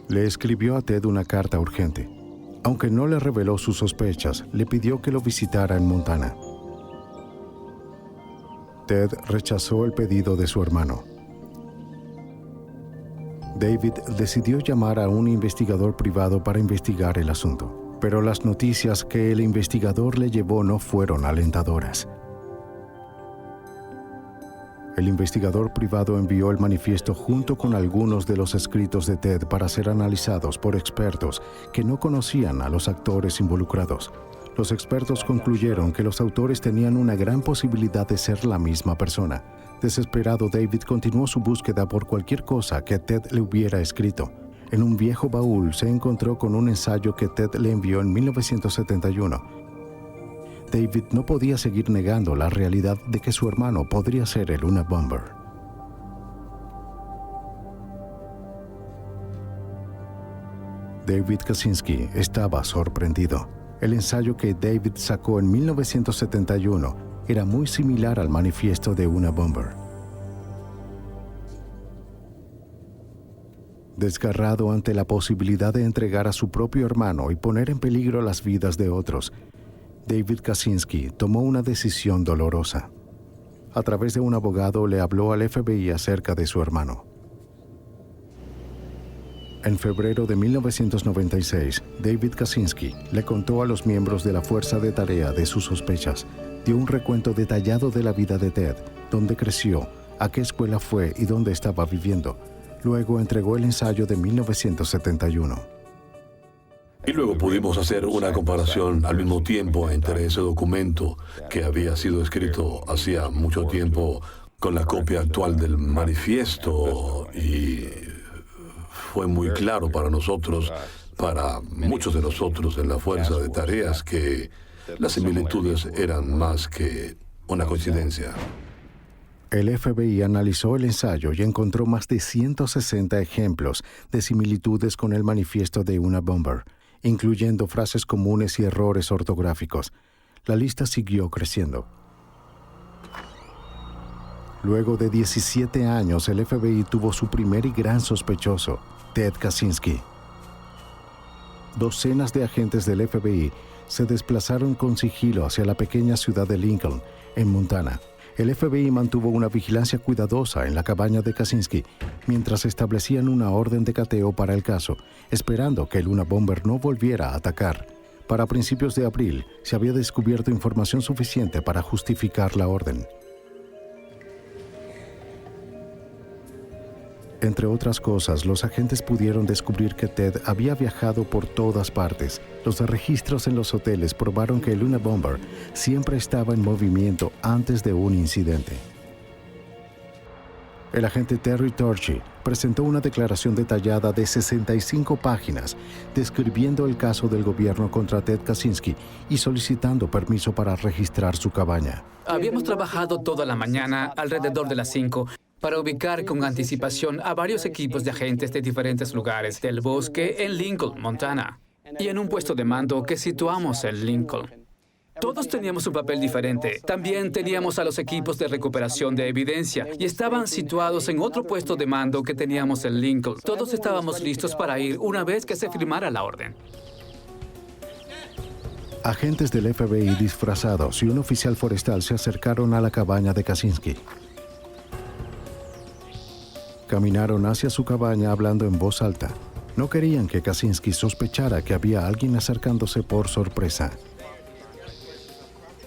Speaker 1: Le escribió a Ted una carta urgente. Aunque no le reveló sus sospechas, le pidió que lo visitara en Montana. Ted rechazó el pedido de su hermano. David decidió llamar a un investigador privado para investigar el asunto, pero las noticias que el investigador le llevó no fueron alentadoras. El investigador privado envió el manifiesto junto con algunos de los escritos de Ted para ser analizados por expertos que no conocían a los actores involucrados. Los expertos concluyeron que los autores tenían una gran posibilidad de ser la misma persona. Desesperado, David continuó su búsqueda por cualquier cosa que Ted le hubiera escrito. En un viejo baúl se encontró con un ensayo que Ted le envió en 1971. David no podía seguir negando la realidad de que su hermano podría ser el Unabomber. David Kaczynski estaba sorprendido. El ensayo que David sacó en 1971 era muy similar al manifiesto de Unabomber. Desgarrado ante la posibilidad de entregar a su propio hermano y poner en peligro las vidas de otros, David Kaczynski tomó una decisión dolorosa. A través de un abogado le habló al FBI acerca de su hermano. En febrero de 1996, David Kaczynski le contó a los miembros de la fuerza de tarea de sus sospechas. Dio un recuento detallado de la vida de Ted, dónde creció, a qué escuela fue y dónde estaba viviendo. Luego entregó el ensayo de 1971.
Speaker 8: Y luego pudimos hacer una comparación al mismo tiempo entre ese documento que había sido escrito hacía mucho tiempo con la copia actual del manifiesto, y fue muy claro para nosotros, para muchos de nosotros en la fuerza de tareas, que las similitudes eran más que una coincidencia.
Speaker 1: El FBI analizó el ensayo y encontró más de 160 ejemplos de similitudes con el manifiesto de una bomber, incluyendo frases comunes y errores ortográficos. La lista siguió creciendo. Luego de 17 años, el FBI tuvo su primer y gran sospechoso, Ted Kaczynski. Docenas de agentes del FBI se desplazaron con sigilo hacia la pequeña ciudad de Lincoln, en Montana. El FBI mantuvo una vigilancia cuidadosa en la cabaña de Kaczynski mientras establecían una orden de cateo para el caso, esperando que el Unabomber no volviera a atacar. Para principios de abril, se había descubierto información suficiente para justificar la orden. Entre otras cosas, los agentes pudieron descubrir que Ted había viajado por todas partes. Los registros en los hoteles probaron que el Unabomber siempre estaba en movimiento antes de un incidente. El agente Terry Torchy presentó una declaración detallada de 65 páginas describiendo el caso del gobierno contra Ted Kaczynski y solicitando permiso para registrar su cabaña.
Speaker 9: Habíamos trabajado toda la mañana alrededor de las 5 para ubicar con anticipación a varios equipos de agentes de diferentes lugares del bosque en Lincoln, Montana, y en un puesto de mando que situamos en Lincoln. Todos teníamos un papel diferente. También teníamos a los equipos de recuperación de evidencia y estaban situados en otro puesto de mando que teníamos en Lincoln. Todos estábamos listos para ir una vez que se firmara la orden.
Speaker 1: Agentes del FBI disfrazados y un oficial forestal se acercaron a la cabaña de Kaczynski. Caminaron hacia su cabaña hablando en voz alta. No querían que Kaczynski sospechara que había alguien acercándose por sorpresa.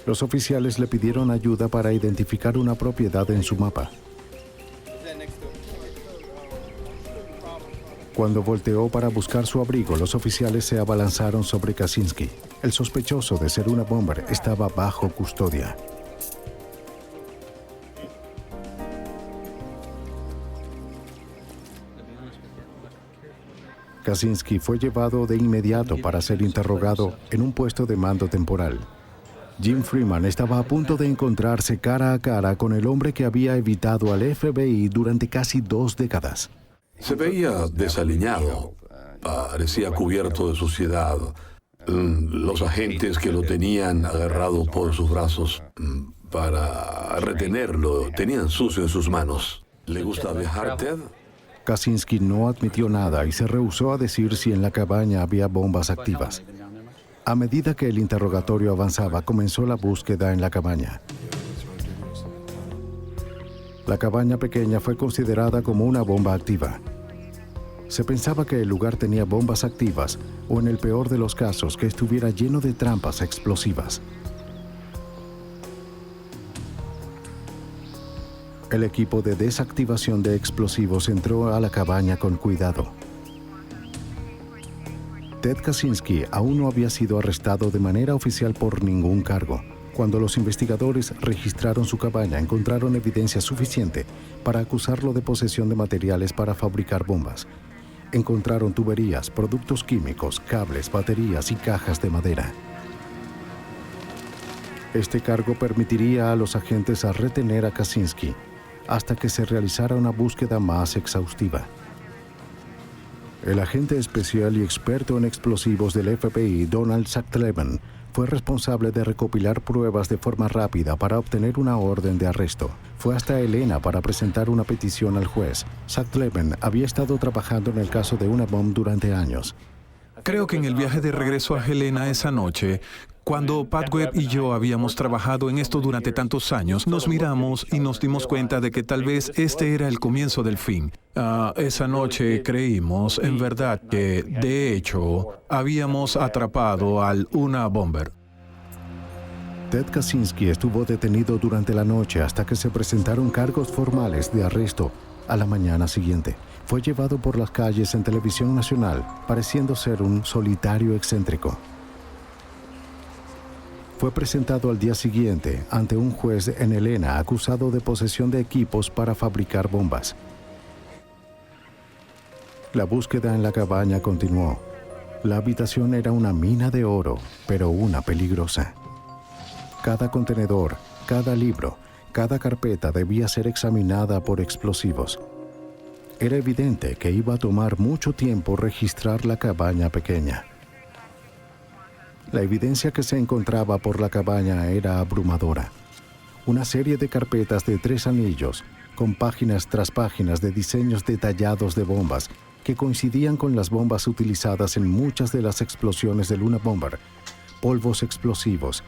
Speaker 1: Los oficiales le pidieron ayuda para identificar una propiedad en su mapa. Cuando volteó para buscar su abrigo, los oficiales se abalanzaron sobre Kaczynski. El sospechoso de ser una bomber estaba bajo custodia. Kaczynski fue llevado de inmediato para ser interrogado en un puesto de mando temporal. Jim Freeman estaba a punto de encontrarse cara a cara con el hombre que había evitado al FBI durante casi 2 décadas.
Speaker 8: Se veía desaliñado, parecía cubierto de suciedad. Los agentes que lo tenían agarrado por sus brazos para retenerlo tenían sucio en sus manos. ¿Le gusta viajar, Ted?
Speaker 1: Kaczynski no admitió nada y se rehusó a decir si en la cabaña había bombas activas. A medida que el interrogatorio avanzaba, comenzó la búsqueda en la cabaña. La cabaña pequeña fue considerada como una bomba activa. Se pensaba que el lugar tenía bombas activas o, en el peor de los casos, que estuviera lleno de trampas explosivas. El equipo de desactivación de explosivos entró a la cabaña con cuidado. Ted Kaczynski aún no había sido arrestado de manera oficial por ningún cargo. Cuando los investigadores registraron su cabaña, encontraron evidencia suficiente para acusarlo de posesión de materiales para fabricar bombas. Encontraron tuberías, productos químicos, cables, baterías y cajas de madera. Este cargo permitiría a los agentes retener a Kaczynski hasta que se realizara una búsqueda más exhaustiva. El agente especial y experto en explosivos del FBI, Donald Sachtleben, Fue responsable de recopilar pruebas de forma rápida para obtener una orden de arresto. Fue hasta Helena para presentar una petición al juez. Zach Levin había estado trabajando en el caso de una bomba durante años.
Speaker 10: Creo que en el viaje de regreso a Helena esa noche, cuando Pat Webb y yo habíamos trabajado en esto durante tantos años, nos miramos y nos dimos cuenta de que tal vez este era el comienzo del fin. Esa noche creímos, en verdad, que, de hecho, habíamos atrapado al Una Bomber.
Speaker 1: Ted Kaczynski estuvo detenido durante la noche hasta que se presentaron cargos formales de arresto a la mañana siguiente. Fue llevado por las calles en televisión nacional, pareciendo ser un solitario excéntrico. Fue presentado al día siguiente ante un juez en Helena acusado de posesión de equipos para fabricar bombas. La búsqueda en la cabaña continuó. La habitación era una mina de oro, pero una peligrosa. Cada contenedor, cada libro, cada carpeta debía ser examinada por explosivos. Era evidente que iba a tomar mucho tiempo registrar la cabaña pequeña. La evidencia que se encontraba por la cabaña era abrumadora. Una serie de carpetas de 3 anillos, con páginas tras páginas de diseños detallados de bombas, que coincidían con las bombas utilizadas en muchas de las explosiones del Una Bomber, polvos explosivos,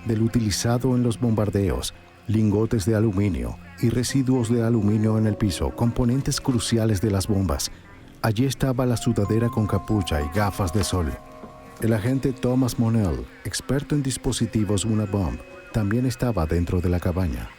Speaker 1: del utilizado en los bombardeos, lingotes de aluminio y residuos de aluminio en el piso, componentes cruciales de las bombas. Allí estaba la sudadera con capucha y gafas de sol. El agente Thomas Monell, experto en dispositivos Una Bomb, también estaba dentro de la cabaña.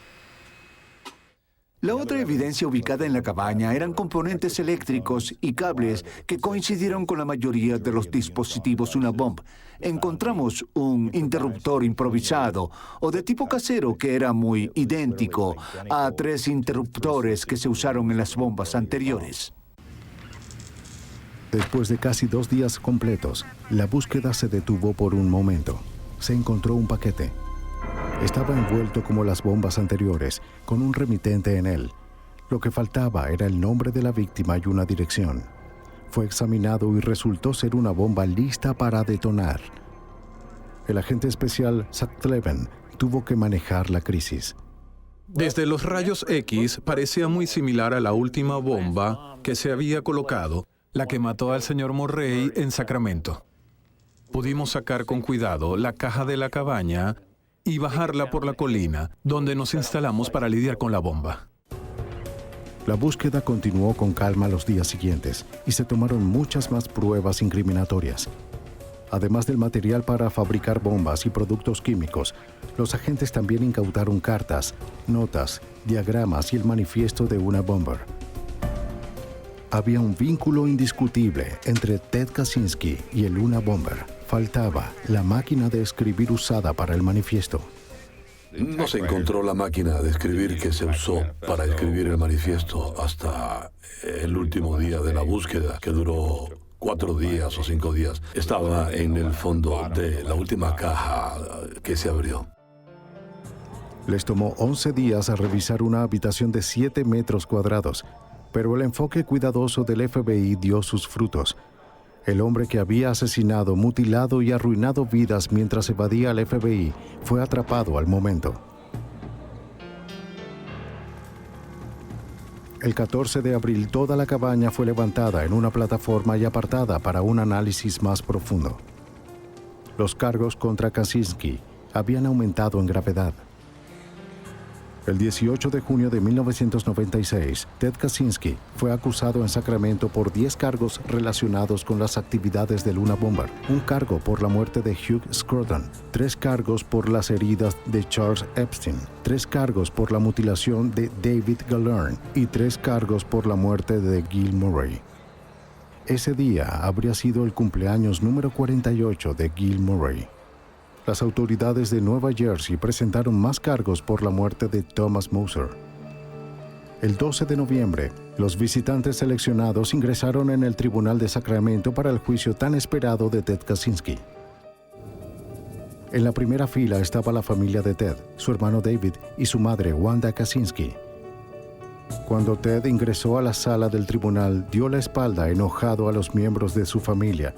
Speaker 2: La otra evidencia ubicada en la cabaña eran componentes eléctricos y cables que coincidieron con la mayoría de los dispositivos Una Bomb. Encontramos un interruptor improvisado o de tipo casero que era muy idéntico a 3 interruptores que se usaron en las bombas anteriores.
Speaker 1: Después de casi 2 días completos, la búsqueda se detuvo por un momento. Se encontró un paquete. Estaba envuelto como las bombas anteriores, con un remitente en él. Lo que faltaba era el nombre de la víctima y una dirección. Fue examinado y resultó ser una bomba lista para detonar. El agente especial Zach Levin tuvo que manejar la crisis.
Speaker 10: Desde los rayos X parecía muy similar a la última bomba que se había colocado, la que mató al señor Murray en Sacramento. Pudimos sacar con cuidado la caja de la cabaña y bajarla por la colina, donde nos instalamos para lidiar con la bomba.
Speaker 1: La búsqueda continuó con calma los días siguientes y se tomaron muchas más pruebas incriminatorias. Además del material para fabricar bombas y productos químicos, los agentes también incautaron cartas, notas, diagramas y el manifiesto de Una Bomber. Había un vínculo indiscutible entre Ted Kaczynski y el Una Bomber. Faltaba la máquina de escribir usada para el manifiesto.
Speaker 8: No se encontró la máquina de escribir que se usó para escribir el manifiesto hasta el último día de la búsqueda, que duró 4 días o 5 días. Estaba en el fondo de la última caja que se abrió.
Speaker 1: Les tomó 11 días a revisar una habitación de 7 metros cuadrados, pero el enfoque cuidadoso del FBI dio sus frutos. El hombre que había asesinado, mutilado y arruinado vidas mientras evadía al FBI fue atrapado al momento. El 14 de abril, toda la cabaña fue levantada en una plataforma y apartada para un análisis más profundo. Los cargos contra Kaczynski habían aumentado en gravedad. El 18 de junio de 1996, Ted Kaczynski fue acusado en Sacramento por 10 cargos relacionados con las actividades del Una Bomber, un cargo por la muerte de Hugh Scruton, 3 cargos por las heridas de Charles Epstein, 3 cargos por la mutilación de David Galern y 3 cargos por la muerte de Gil Murray. Ese día habría sido el cumpleaños número 48 de Gil Murray. Las autoridades de Nueva Jersey presentaron más cargos por la muerte de Thomas Moser. El 12 de noviembre, los visitantes seleccionados ingresaron en el Tribunal de Sacramento para el juicio tan esperado de Ted Kaczynski. En la primera fila estaba la familia de Ted, su hermano David y su madre Wanda Kaczynski. Cuando Ted ingresó a la sala del tribunal, dio la espalda enojado a los miembros de su familia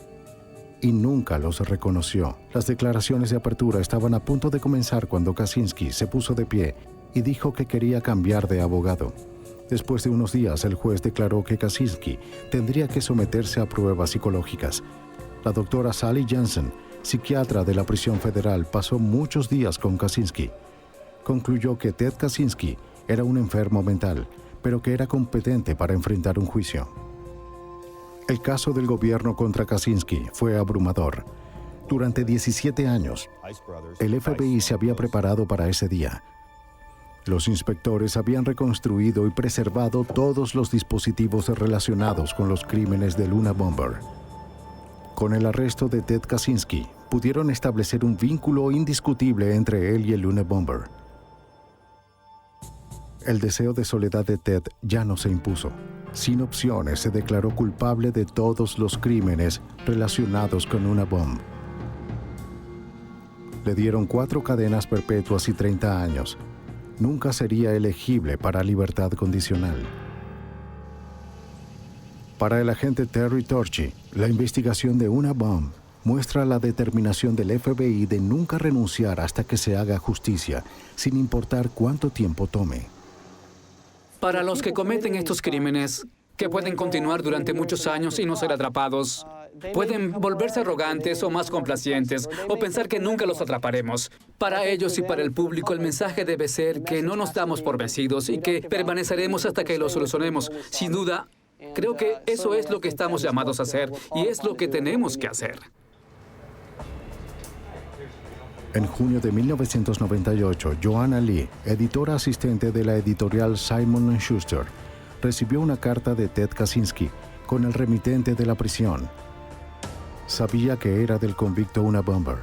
Speaker 1: y nunca los reconoció. Las declaraciones de apertura estaban a punto de comenzar cuando Kaczynski se puso de pie y dijo que quería cambiar de abogado. Después de unos días, el juez declaró que Kaczynski tendría que someterse a pruebas psicológicas. La doctora Sally Jensen, psiquiatra de la prisión federal, pasó muchos días con Kaczynski. Concluyó que Ted Kaczynski era un enfermo mental, pero que era competente para enfrentar un juicio. El caso del gobierno contra Kaczynski fue abrumador. Durante 17 años, el FBI se había preparado para ese día. Los inspectores habían reconstruido y preservado todos los dispositivos relacionados con los crímenes del Unabomber. Con el arresto de Ted Kaczynski, pudieron establecer un vínculo indiscutible entre él y el Unabomber. El deseo de soledad de Ted ya no se impuso. Sin opciones, se declaró culpable de todos los crímenes relacionados con Unabomber. Le dieron 4 cadenas perpetuas y 30 años. Nunca sería elegible para libertad condicional. Para el agente Terry Torchy, la investigación de Unabomber muestra la determinación del FBI de nunca renunciar hasta que se haga justicia, sin importar cuánto tiempo tome.
Speaker 9: Para los que cometen estos crímenes, que pueden continuar durante muchos años y no ser atrapados, pueden volverse arrogantes o más complacientes o pensar que nunca los atraparemos. Para ellos y para el público, el mensaje debe ser que no nos damos por vencidos y que permaneceremos hasta que lo solucionemos. Sin duda, creo que eso es lo que estamos llamados a hacer y es lo que tenemos que hacer.
Speaker 1: En junio de 1998, Joanna Lee, editora asistente de la editorial Simon & Schuster, recibió una carta de Ted Kaczynski con el remitente de la prisión. Sabía que era del convicto Unabomber,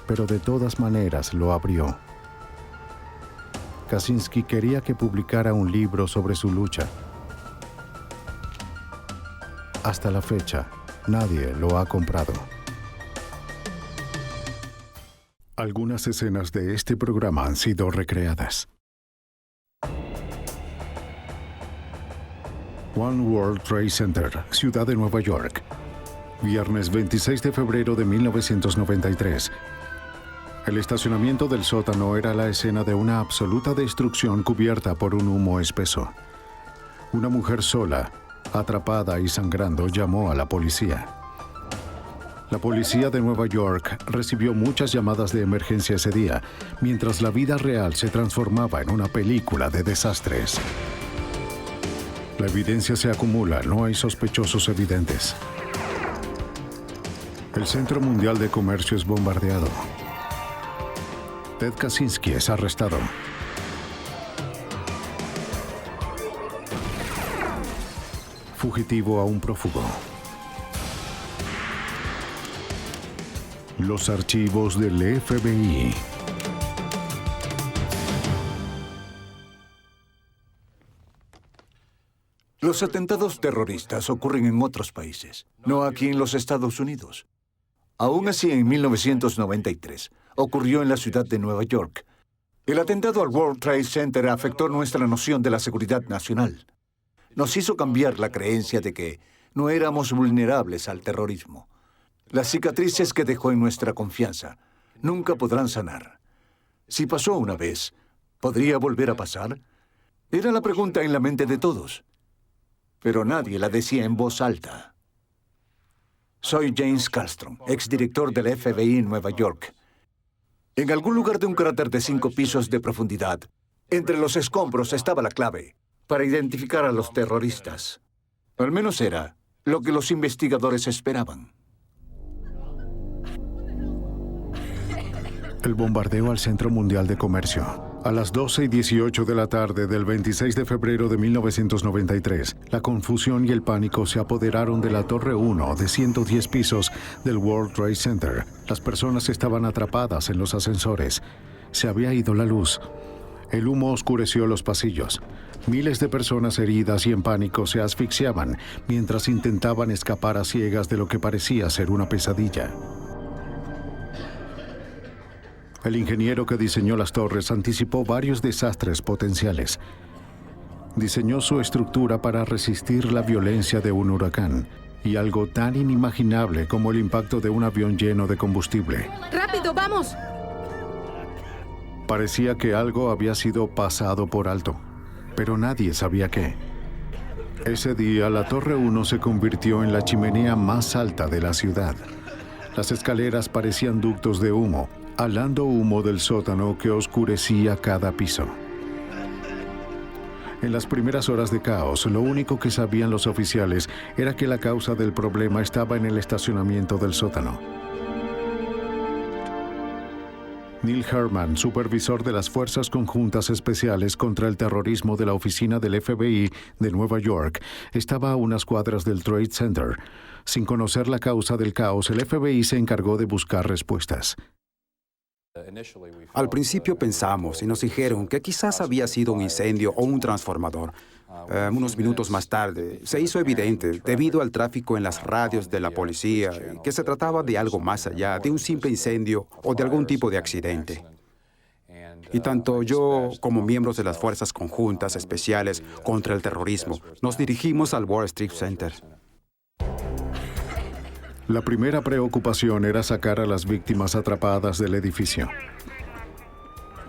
Speaker 1: pero de todas maneras lo abrió. Kaczynski quería que publicara un libro sobre su lucha. Hasta la fecha, nadie lo ha comprado. Algunas escenas de este programa han sido recreadas. One World Trade Center, Ciudad de Nueva York. Viernes 26 de febrero de 1993. El estacionamiento del sótano era la escena de una absoluta destrucción cubierta por un humo espeso. Una mujer sola, atrapada y sangrando, llamó a la policía. La policía de Nueva York recibió muchas llamadas de emergencia ese día, mientras la vida real se transformaba en una película de desastres. La evidencia se acumula, no hay sospechosos evidentes. El Centro Mundial de Comercio es bombardeado. Ted Kaczynski es arrestado. Fugitivo a un prófugo. Los archivos del FBI.
Speaker 2: Los atentados terroristas ocurren en otros países, no aquí en los Estados Unidos. Aún así, en 1993, ocurrió en la ciudad de Nueva York. El atentado al World Trade Center afectó nuestra noción de la seguridad nacional. Nos hizo cambiar la creencia de que no éramos vulnerables al terrorismo. Las cicatrices que dejó en nuestra confianza nunca podrán sanar. Si pasó una vez, ¿podría volver a pasar? Era la pregunta en la mente de todos. Pero nadie la decía en voz alta. Soy James Kallstrom, exdirector del FBI en Nueva York. En algún lugar de un cráter de 5 pisos de profundidad, entre los escombros estaba la clave para identificar a los terroristas. Al menos era lo que los investigadores esperaban.
Speaker 1: El bombardeo al Centro Mundial de Comercio. A las 12:18 de la tarde del 26 de febrero de 1993, la confusión y el pánico se apoderaron de la Torre 1 de 110 pisos del World Trade Center. Las personas estaban atrapadas en los ascensores. Se había ido la luz. El humo oscureció los pasillos. Miles de personas heridas y en pánico se asfixiaban mientras intentaban escapar a ciegas de lo que parecía ser una pesadilla. El ingeniero que diseñó las torres anticipó varios desastres potenciales. Diseñó su estructura para resistir la violencia de un huracán y algo tan inimaginable como el impacto de un avión lleno de combustible.
Speaker 11: ¡Rápido, vamos!
Speaker 1: Parecía que algo había sido pasado por alto, pero nadie sabía qué. Ese día, la Torre 1 se convirtió en la chimenea más alta de la ciudad. Las escaleras parecían ductos de humo, halando humo del sótano que oscurecía cada piso. En las primeras horas de caos, lo único que sabían los oficiales era que la causa del problema estaba en el estacionamiento del sótano. Neil Herman, supervisor de las Fuerzas Conjuntas Especiales contra el Terrorismo de la Oficina del FBI de Nueva York, estaba a unas cuadras del Trade Center. Sin conocer la causa del caos, el FBI se encargó de buscar respuestas.
Speaker 12: Al principio pensamos y nos dijeron que quizás había sido un incendio o un transformador. Unos minutos más tarde, se hizo evidente, debido al tráfico en las radios de la policía, que se trataba de algo más allá de un simple incendio o de algún tipo de accidente. Y tanto yo como miembros de las Fuerzas Conjuntas Especiales contra el Terrorismo nos dirigimos al Wall Street Center.
Speaker 1: La primera preocupación era sacar a las víctimas atrapadas del edificio.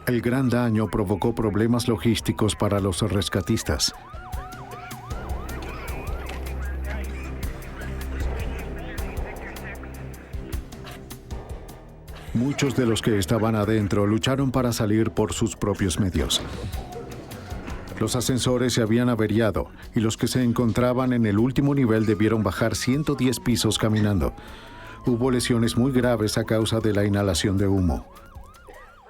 Speaker 1: El gran daño provocó problemas logísticos para los rescatistas. Muchos de los que estaban adentro lucharon para salir por sus propios medios. Los ascensores se habían averiado y los que se encontraban en el último nivel debieron bajar 110 pisos caminando. Hubo lesiones muy graves a causa de la inhalación de humo.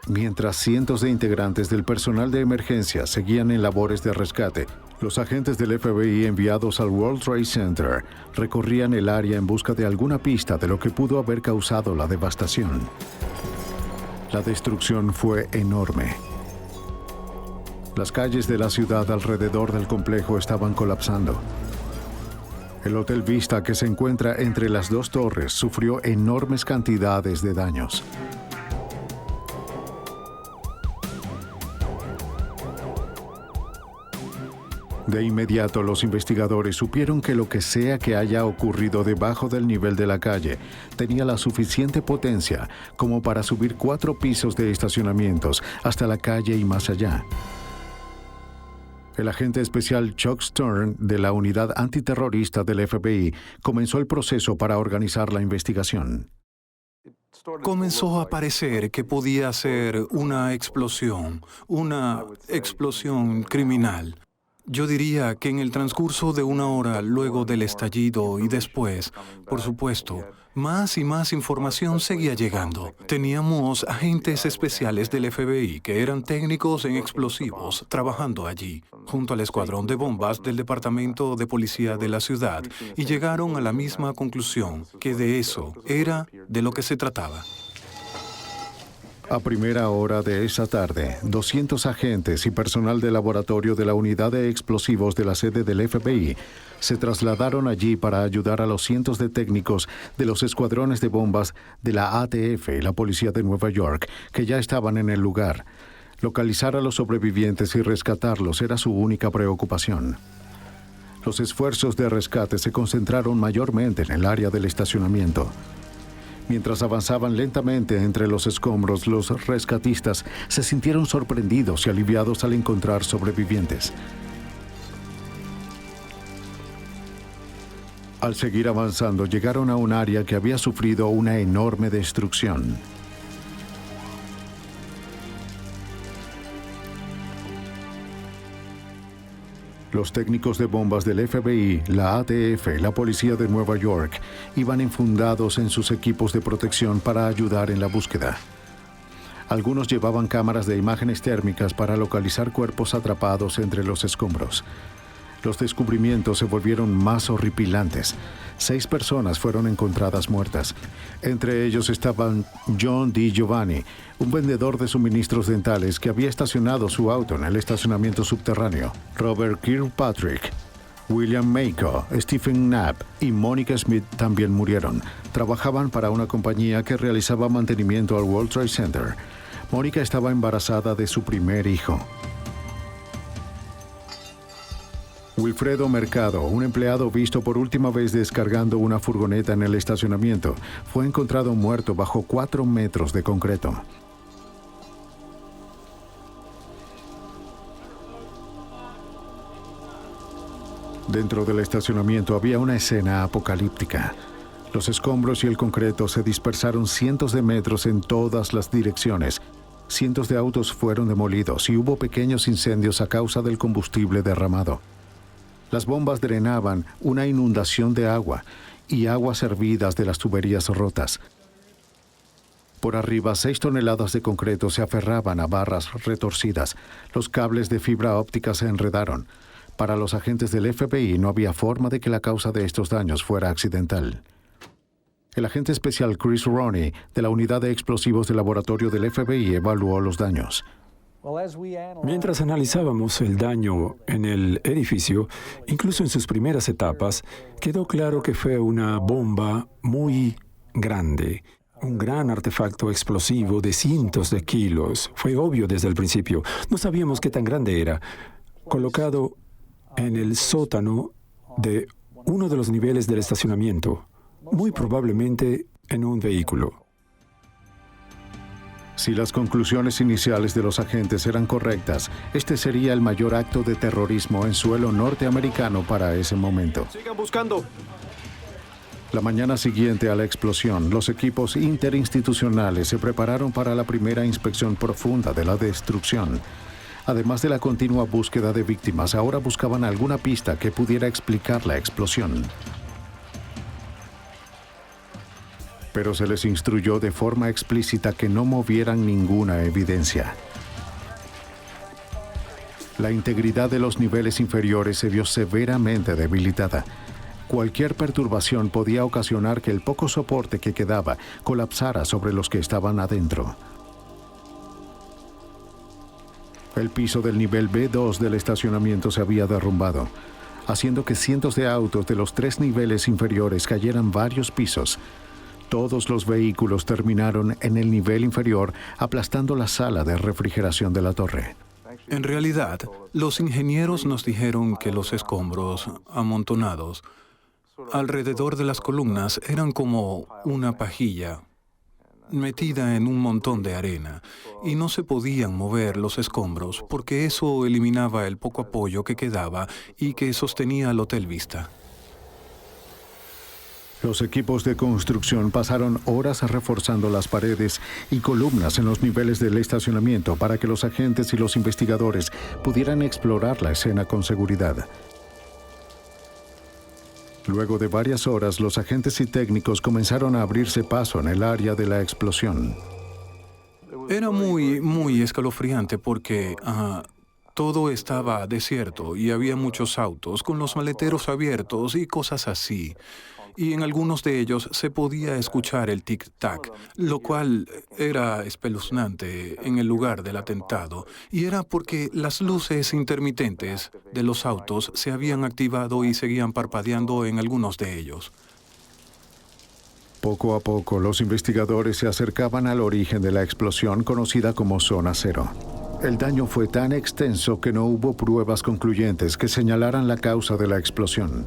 Speaker 1: Mientras cientos de integrantes del personal de emergencia seguían en labores de rescate, los agentes del FBI enviados al World Trade Center recorrían el área en busca de alguna pista de lo que pudo haber causado la devastación. La destrucción fue enorme. Las calles de la ciudad alrededor del complejo estaban colapsando. El Hotel Vista, que se encuentra entre las dos torres, sufrió enormes cantidades de daños. De inmediato, los investigadores supieron que lo que sea que haya ocurrido debajo del nivel de la calle tenía la suficiente potencia como para subir 4 pisos de estacionamientos hasta la calle y más allá. El agente especial Chuck Stern, de la unidad antiterrorista del FBI, comenzó el proceso para organizar la investigación.
Speaker 10: Comenzó a parecer que podía ser una explosión criminal. Yo diría que en el transcurso de 1 hora luego del estallido y después, por supuesto, más y más información seguía llegando. Teníamos agentes especiales del FBI que eran técnicos en explosivos trabajando allí, junto al escuadrón de bombas del Departamento de Policía de la ciudad, y llegaron a la misma conclusión, que de eso era de lo que se trataba.
Speaker 1: A primera hora de esa tarde, 200 agentes y personal de laboratorio de la unidad de explosivos de la sede del FBI se trasladaron allí para ayudar a los cientos de técnicos de los escuadrones de bombas de la ATF y la Policía de Nueva York, que ya estaban en el lugar. Localizar a los sobrevivientes y rescatarlos era su única preocupación. Los esfuerzos de rescate se concentraron mayormente en el área del estacionamiento. Mientras avanzaban lentamente entre los escombros, los rescatistas se sintieron sorprendidos y aliviados al encontrar sobrevivientes. Al seguir avanzando, llegaron a un área que había sufrido una enorme destrucción. Los técnicos de bombas del FBI, la ATF y la Policía de Nueva York iban enfundados en sus equipos de protección para ayudar en la búsqueda. Algunos llevaban cámaras de imágenes térmicas para localizar cuerpos atrapados entre los escombros. Los descubrimientos se volvieron más horripilantes. 6 personas fueron encontradas muertas. Entre ellos estaban John D. Giovanni, un vendedor de suministros dentales que había estacionado su auto en el estacionamiento subterráneo. Robert Kirkpatrick, William Mako, Stephen Knapp y Monica Smith también murieron. Trabajaban para una compañía que realizaba mantenimiento al World Trade Center. Monica estaba embarazada de su primer hijo. Wilfredo Mercado, un empleado visto por última vez descargando una furgoneta en el estacionamiento, fue encontrado muerto bajo 4 metros de concreto. Dentro del estacionamiento había una escena apocalíptica. Los escombros y el concreto se dispersaron cientos de metros en todas las direcciones. Cientos de autos fueron demolidos y hubo pequeños incendios a causa del combustible derramado. Las bombas drenaban una inundación de agua y aguas hervidas de las tuberías rotas. Por arriba, 6 toneladas de concreto se aferraban a barras retorcidas. Los cables de fibra óptica se enredaron. Para los agentes del FBI no había forma de que la causa de estos daños fuera accidental. El agente especial Chris Roney, de la Unidad de Explosivos del Laboratorio del FBI, evaluó los daños.
Speaker 11: Mientras analizábamos el daño en el edificio, incluso en sus primeras etapas, quedó claro que fue una bomba muy grande, un gran artefacto explosivo de cientos de kilos. Fue obvio desde el principio. No sabíamos qué tan grande era. Colocado en el sótano de uno de los niveles del estacionamiento, muy probablemente en un vehículo.
Speaker 1: Si las conclusiones iniciales de los agentes eran correctas, este sería el mayor acto de terrorismo en suelo norteamericano para ese momento.
Speaker 13: ¡Sigan buscando!
Speaker 1: La mañana siguiente a la explosión, los equipos interinstitucionales se prepararon para la primera inspección profunda de la destrucción. Además de la continua búsqueda de víctimas, ahora buscaban alguna pista que pudiera explicar la explosión. Pero se les instruyó de forma explícita que no movieran ninguna evidencia. La integridad de los niveles inferiores se vio severamente debilitada. Cualquier perturbación podía ocasionar que el poco soporte que quedaba colapsara sobre los que estaban adentro. El piso del nivel B2 del estacionamiento se había derrumbado, haciendo que cientos de autos de los 3 niveles inferiores cayeran varios pisos. Todos los vehículos terminaron en el nivel inferior, aplastando la sala de refrigeración de la torre.
Speaker 10: En realidad, los ingenieros nos dijeron que los escombros amontonados alrededor de las columnas eran como una pajilla metida en un montón de arena, y no se podían mover los escombros porque eso eliminaba el poco apoyo que quedaba y que sostenía el Hotel Vista.
Speaker 1: Los equipos de construcción pasaron horas reforzando las paredes y columnas en los niveles del estacionamiento para que los agentes y los investigadores pudieran explorar la escena con seguridad. Luego de varias horas, los agentes y técnicos comenzaron a abrirse paso en el área de la explosión.
Speaker 10: Era muy escalofriante porque todo estaba desierto y había muchos autos con los maleteros abiertos y cosas así. Y en algunos de ellos se podía escuchar el tic-tac, lo cual era espeluznante en el lugar del atentado. Y era porque las luces intermitentes de los autos se habían activado y seguían parpadeando en algunos de ellos.
Speaker 1: Poco a poco, los investigadores se acercaban al origen de la explosión conocida como Zona Cero. El daño fue tan extenso que no hubo pruebas concluyentes que señalaran la causa de la explosión.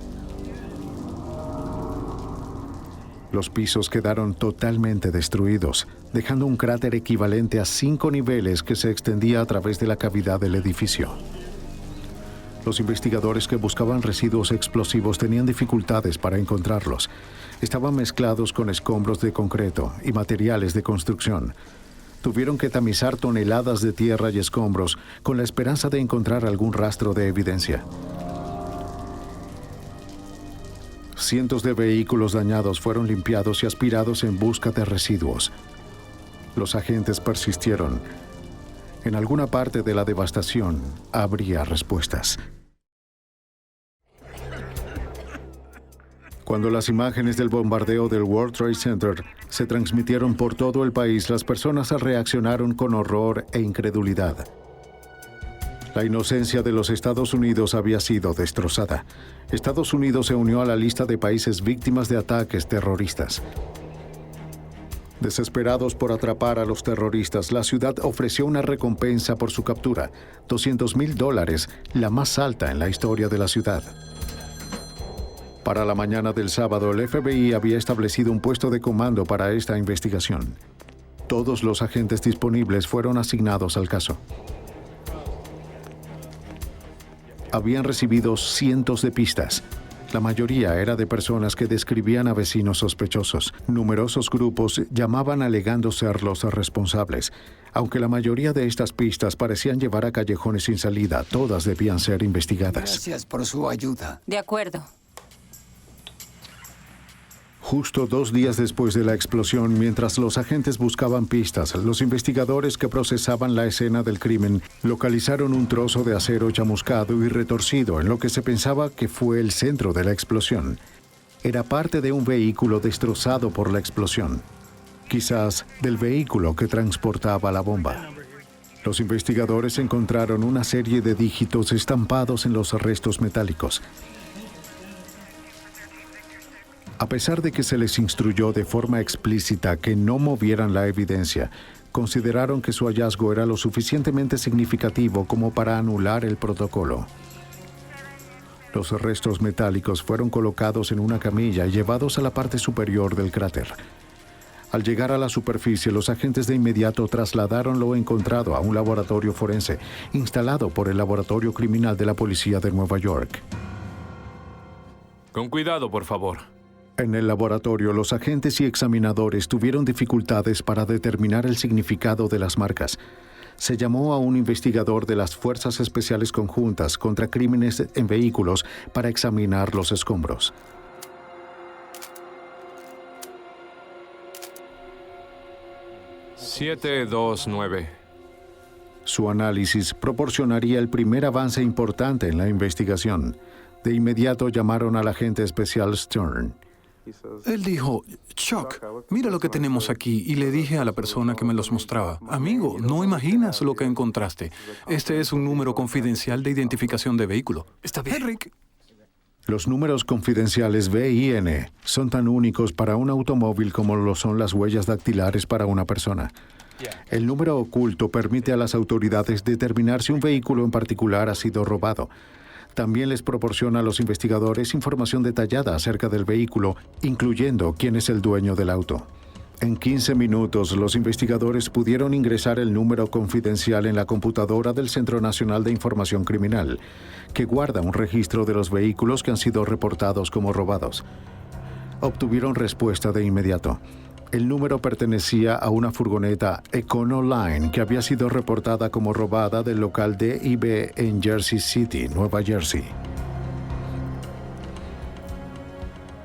Speaker 1: Los pisos quedaron totalmente destruidos, dejando un cráter equivalente a 5 niveles que se extendía a través de la cavidad del edificio. Los investigadores que buscaban residuos explosivos tenían dificultades para encontrarlos. Estaban mezclados con escombros de concreto y materiales de construcción. Tuvieron que tamizar toneladas de tierra y escombros con la esperanza de encontrar algún rastro de evidencia. Cientos de vehículos dañados fueron limpiados y aspirados en busca de residuos. Los agentes persistieron. En alguna parte de la devastación habría respuestas. Cuando las imágenes del bombardeo del World Trade Center se transmitieron por todo el país, las personas reaccionaron con horror e incredulidad. La inocencia de los Estados Unidos había sido destrozada. Estados Unidos se unió a la lista de países víctimas de ataques terroristas. Desesperados por atrapar a los terroristas, la ciudad ofreció una recompensa por su captura, $200,000, la más alta en la historia de la ciudad. Para la mañana del sábado, el FBI había establecido un puesto de comando para esta investigación. Todos los agentes disponibles fueron asignados al caso. Habían recibido cientos de pistas. La mayoría era de personas que describían a vecinos sospechosos. Numerosos grupos llamaban alegando ser los responsables. Aunque la mayoría de estas pistas parecían llevar a callejones sin salida, todas debían ser investigadas.
Speaker 13: Gracias por su ayuda.
Speaker 14: De acuerdo.
Speaker 1: Justo 2 días después de la explosión, mientras los agentes buscaban pistas, los investigadores que procesaban la escena del crimen localizaron un trozo de acero chamuscado y retorcido en lo que se pensaba que fue el centro de la explosión. Era parte de un vehículo destrozado por la explosión, quizás del vehículo que transportaba la bomba. Los investigadores encontraron una serie de dígitos estampados en los restos metálicos. A pesar de que se les instruyó de forma explícita que no movieran la evidencia, consideraron que su hallazgo era lo suficientemente significativo como para anular el protocolo. Los restos metálicos fueron colocados en una camilla y llevados a la parte superior del cráter. Al llegar a la superficie, los agentes de inmediato trasladaron lo encontrado a un laboratorio forense, instalado por el Laboratorio Criminal de la Policía de Nueva York.
Speaker 15: Con cuidado, por favor.
Speaker 1: En el laboratorio, los agentes y examinadores tuvieron dificultades para determinar el significado de las marcas. Se llamó a un investigador de las Fuerzas Especiales Conjuntas contra Crímenes en Vehículos para examinar los escombros.
Speaker 15: $729.
Speaker 1: Su análisis proporcionaría el primer avance importante en la investigación. De inmediato llamaron al agente especial Stern.
Speaker 10: Él dijo, Chuck, mira lo que tenemos aquí. Y le dije a la persona que me los mostraba, amigo, no imaginas lo que encontraste. Este es un número confidencial de identificación de vehículo. Está bien, Rick.
Speaker 1: Los números confidenciales VIN son tan únicos para un automóvil como lo son las huellas dactilares para una persona. El número oculto permite a las autoridades determinar si un vehículo en particular ha sido robado. También les proporciona a los investigadores información detallada acerca del vehículo, incluyendo quién es el dueño del auto. En 15 minutos, los investigadores pudieron ingresar el número confidencial en la computadora del Centro Nacional de Información Criminal, que guarda un registro de los vehículos que han sido reportados como robados. Obtuvieron respuesta de inmediato. El número pertenecía a una furgoneta Econoline que había sido reportada como robada del local DIB en Jersey City, Nueva Jersey.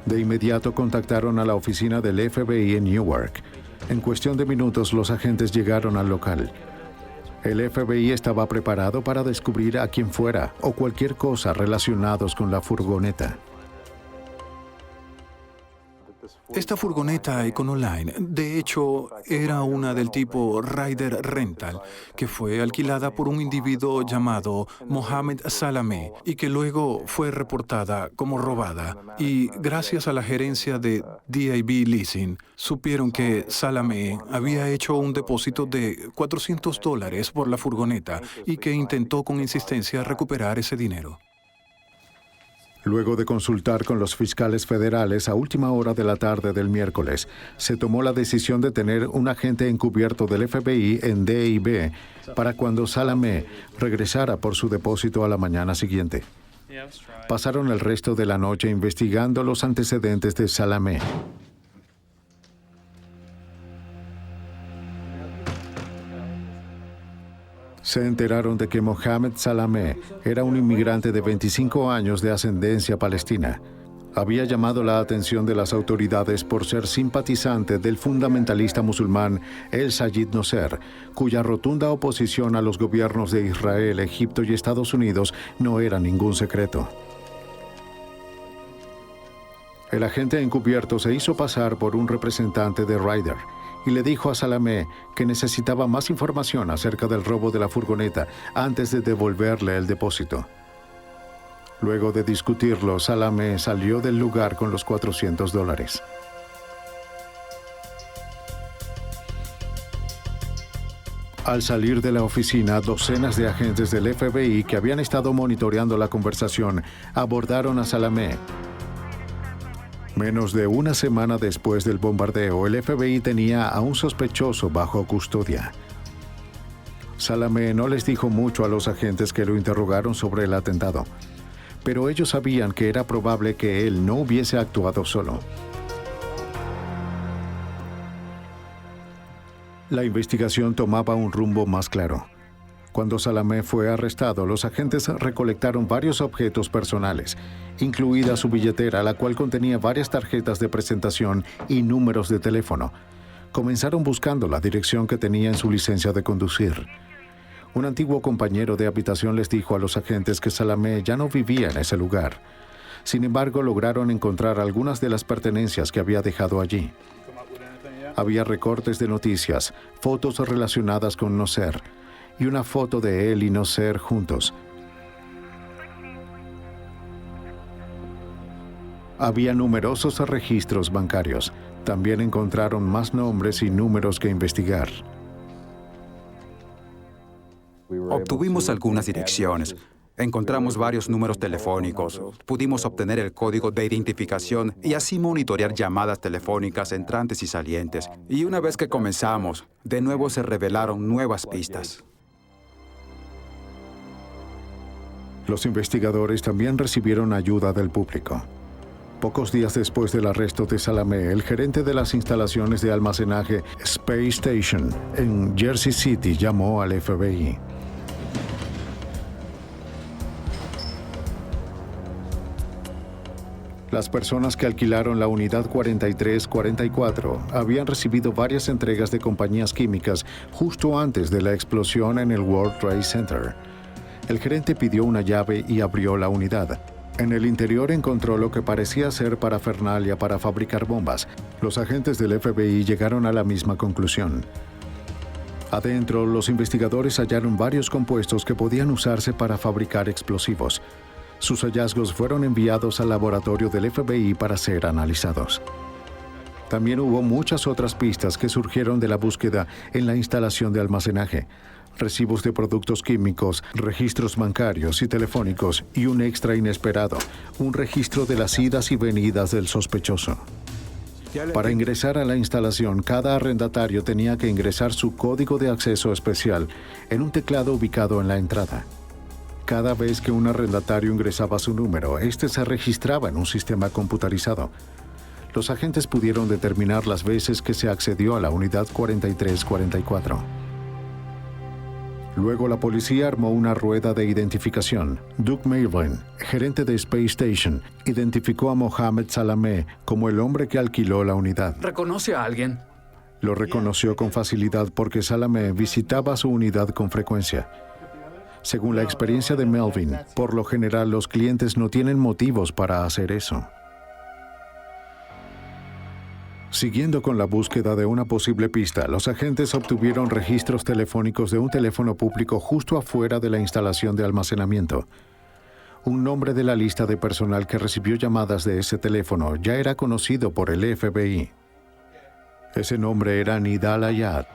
Speaker 1: De inmediato contactaron a la oficina del FBI en Newark. En cuestión de minutos, los agentes llegaron al local. El FBI estaba preparado para descubrir a quien fuera o cualquier cosa relacionados con la furgoneta.
Speaker 10: Esta furgoneta Econoline, de hecho, era una del tipo Ryder Rental, que fue alquilada por un individuo llamado Mohamed Salameh y que luego fue reportada como robada. Y gracias a la gerencia de DIB Leasing, supieron que Salameh había hecho un depósito de $400 por la furgoneta y que intentó con insistencia recuperar ese dinero.
Speaker 1: Luego de consultar con los fiscales federales a última hora de la tarde del miércoles, se tomó la decisión de tener un agente encubierto del FBI en DIB para cuando Salameh regresara por su depósito a la mañana siguiente. Pasaron el resto de la noche investigando los antecedentes de Salameh. Se enteraron de que Mohamed Salameh era un inmigrante de 25 años de ascendencia palestina. Había llamado la atención de las autoridades por ser simpatizante del fundamentalista musulmán El Sayed Nosser, cuya rotunda oposición a los gobiernos de Israel, Egipto y Estados Unidos no era ningún secreto. El agente encubierto se hizo pasar por un representante de Ryder y le dijo a Salameh que necesitaba más información acerca del robo de la furgoneta antes de devolverle el depósito. Luego de discutirlo, Salameh salió del lugar con los $400. Al salir de la oficina, docenas de agentes del FBI que habían estado monitoreando la conversación abordaron a Salamé. Menos de una semana después del bombardeo, el FBI tenía a un sospechoso bajo custodia. Salamé no les dijo mucho a los agentes que lo interrogaron sobre el atentado, pero ellos sabían que era probable que él no hubiese actuado solo. La investigación tomaba un rumbo más claro. Cuando Salamé fue arrestado, los agentes recolectaron varios objetos personales, incluida su billetera, la cual contenía varias tarjetas de presentación y números de teléfono. Comenzaron buscando la dirección que tenía en su licencia de conducir. Un antiguo compañero de habitación les dijo a los agentes que Salamé ya no vivía en ese lugar. Sin embargo, lograron encontrar algunas de las pertenencias que había dejado allí. Había recortes de noticias, fotos relacionadas con Nasser y una foto de él y Nasser juntos. Había numerosos registros bancarios. También encontraron más nombres y números que investigar.
Speaker 12: Obtuvimos algunas direcciones. Encontramos varios números telefónicos, pudimos obtener el código de identificación y así monitorear llamadas telefónicas entrantes y salientes. Y una vez que comenzamos, de nuevo se revelaron nuevas pistas.
Speaker 1: Los investigadores también recibieron ayuda del público. Pocos días después del arresto de Salamé, el gerente de las instalaciones de almacenaje Space Station en Jersey City llamó al FBI. Las personas que alquilaron la unidad 4344 habían recibido varias entregas de compañías químicas justo antes de la explosión en el World Trade Center. El gerente pidió una llave y abrió la unidad. En el interior encontró lo que parecía ser parafernalia para fabricar bombas. Los agentes del FBI llegaron a la misma conclusión. Adentro, los investigadores hallaron varios compuestos que podían usarse para fabricar explosivos. Sus hallazgos fueron enviados al laboratorio del FBI para ser analizados. También hubo muchas otras pistas que surgieron de la búsqueda en la instalación de almacenaje. Recibos de productos químicos, registros bancarios y telefónicos y un extra inesperado, un registro de las idas y venidas del sospechoso. Para ingresar a la instalación, cada arrendatario tenía que ingresar su código de acceso especial en un teclado ubicado en la entrada. Cada vez que un arrendatario ingresaba su número, este se registraba en un sistema computarizado. Los agentes pudieron determinar las veces que se accedió a la unidad 4344. Luego la policía armó una rueda de identificación. Doug Melvin, gerente de Space Station, identificó a Mohamed Salamé como el hombre que alquiló la unidad.
Speaker 9: ¿Reconoce a alguien?
Speaker 1: Lo reconoció con facilidad porque Salamé visitaba su unidad con frecuencia. Según la experiencia de Melvin, por lo general los clientes no tienen motivos para hacer eso. Siguiendo con la búsqueda de una posible pista, los agentes obtuvieron registros telefónicos de un teléfono público justo afuera de la instalación de almacenamiento. Un nombre de la lista de personal que recibió llamadas de ese teléfono ya era conocido por el FBI. Ese nombre era Nidal Ayad.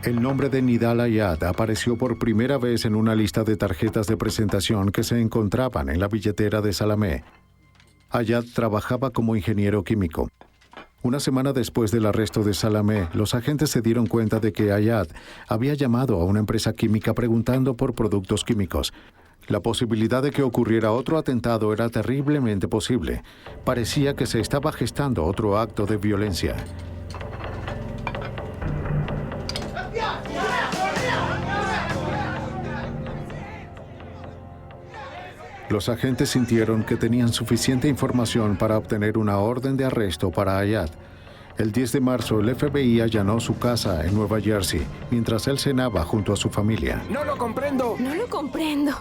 Speaker 1: El nombre de Nidal Ayad apareció por primera vez en una lista de tarjetas de presentación que se encontraban en la billetera de Salamé. Ayad trabajaba como ingeniero químico. Una semana después del arresto de Salamé, los agentes se dieron cuenta de que Ayad había llamado a una empresa química preguntando por productos químicos. La posibilidad de que ocurriera otro atentado era terriblemente posible. Parecía que se estaba gestando otro acto de violencia. Los agentes sintieron que tenían suficiente información para obtener una orden de arresto para Ayad. El 10 de marzo, el FBI allanó su casa en Nueva Jersey, mientras él cenaba junto a su familia.
Speaker 5: ¡No lo comprendo!
Speaker 7: No lo comprendo.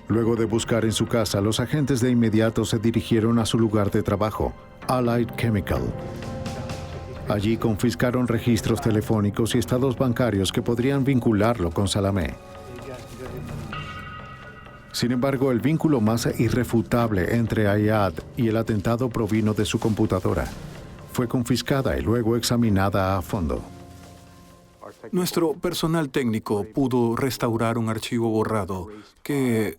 Speaker 1: Luego de buscar en su casa, los agentes de inmediato se dirigieron a su lugar de trabajo, Allied Chemical. Allí confiscaron registros telefónicos y estados bancarios que podrían vincularlo con Salamé. Sin embargo, el vínculo más irrefutable entre Ayad y el atentado provino de su computadora. Fue confiscada y luego examinada a fondo.
Speaker 10: Nuestro personal técnico pudo restaurar un archivo borrado que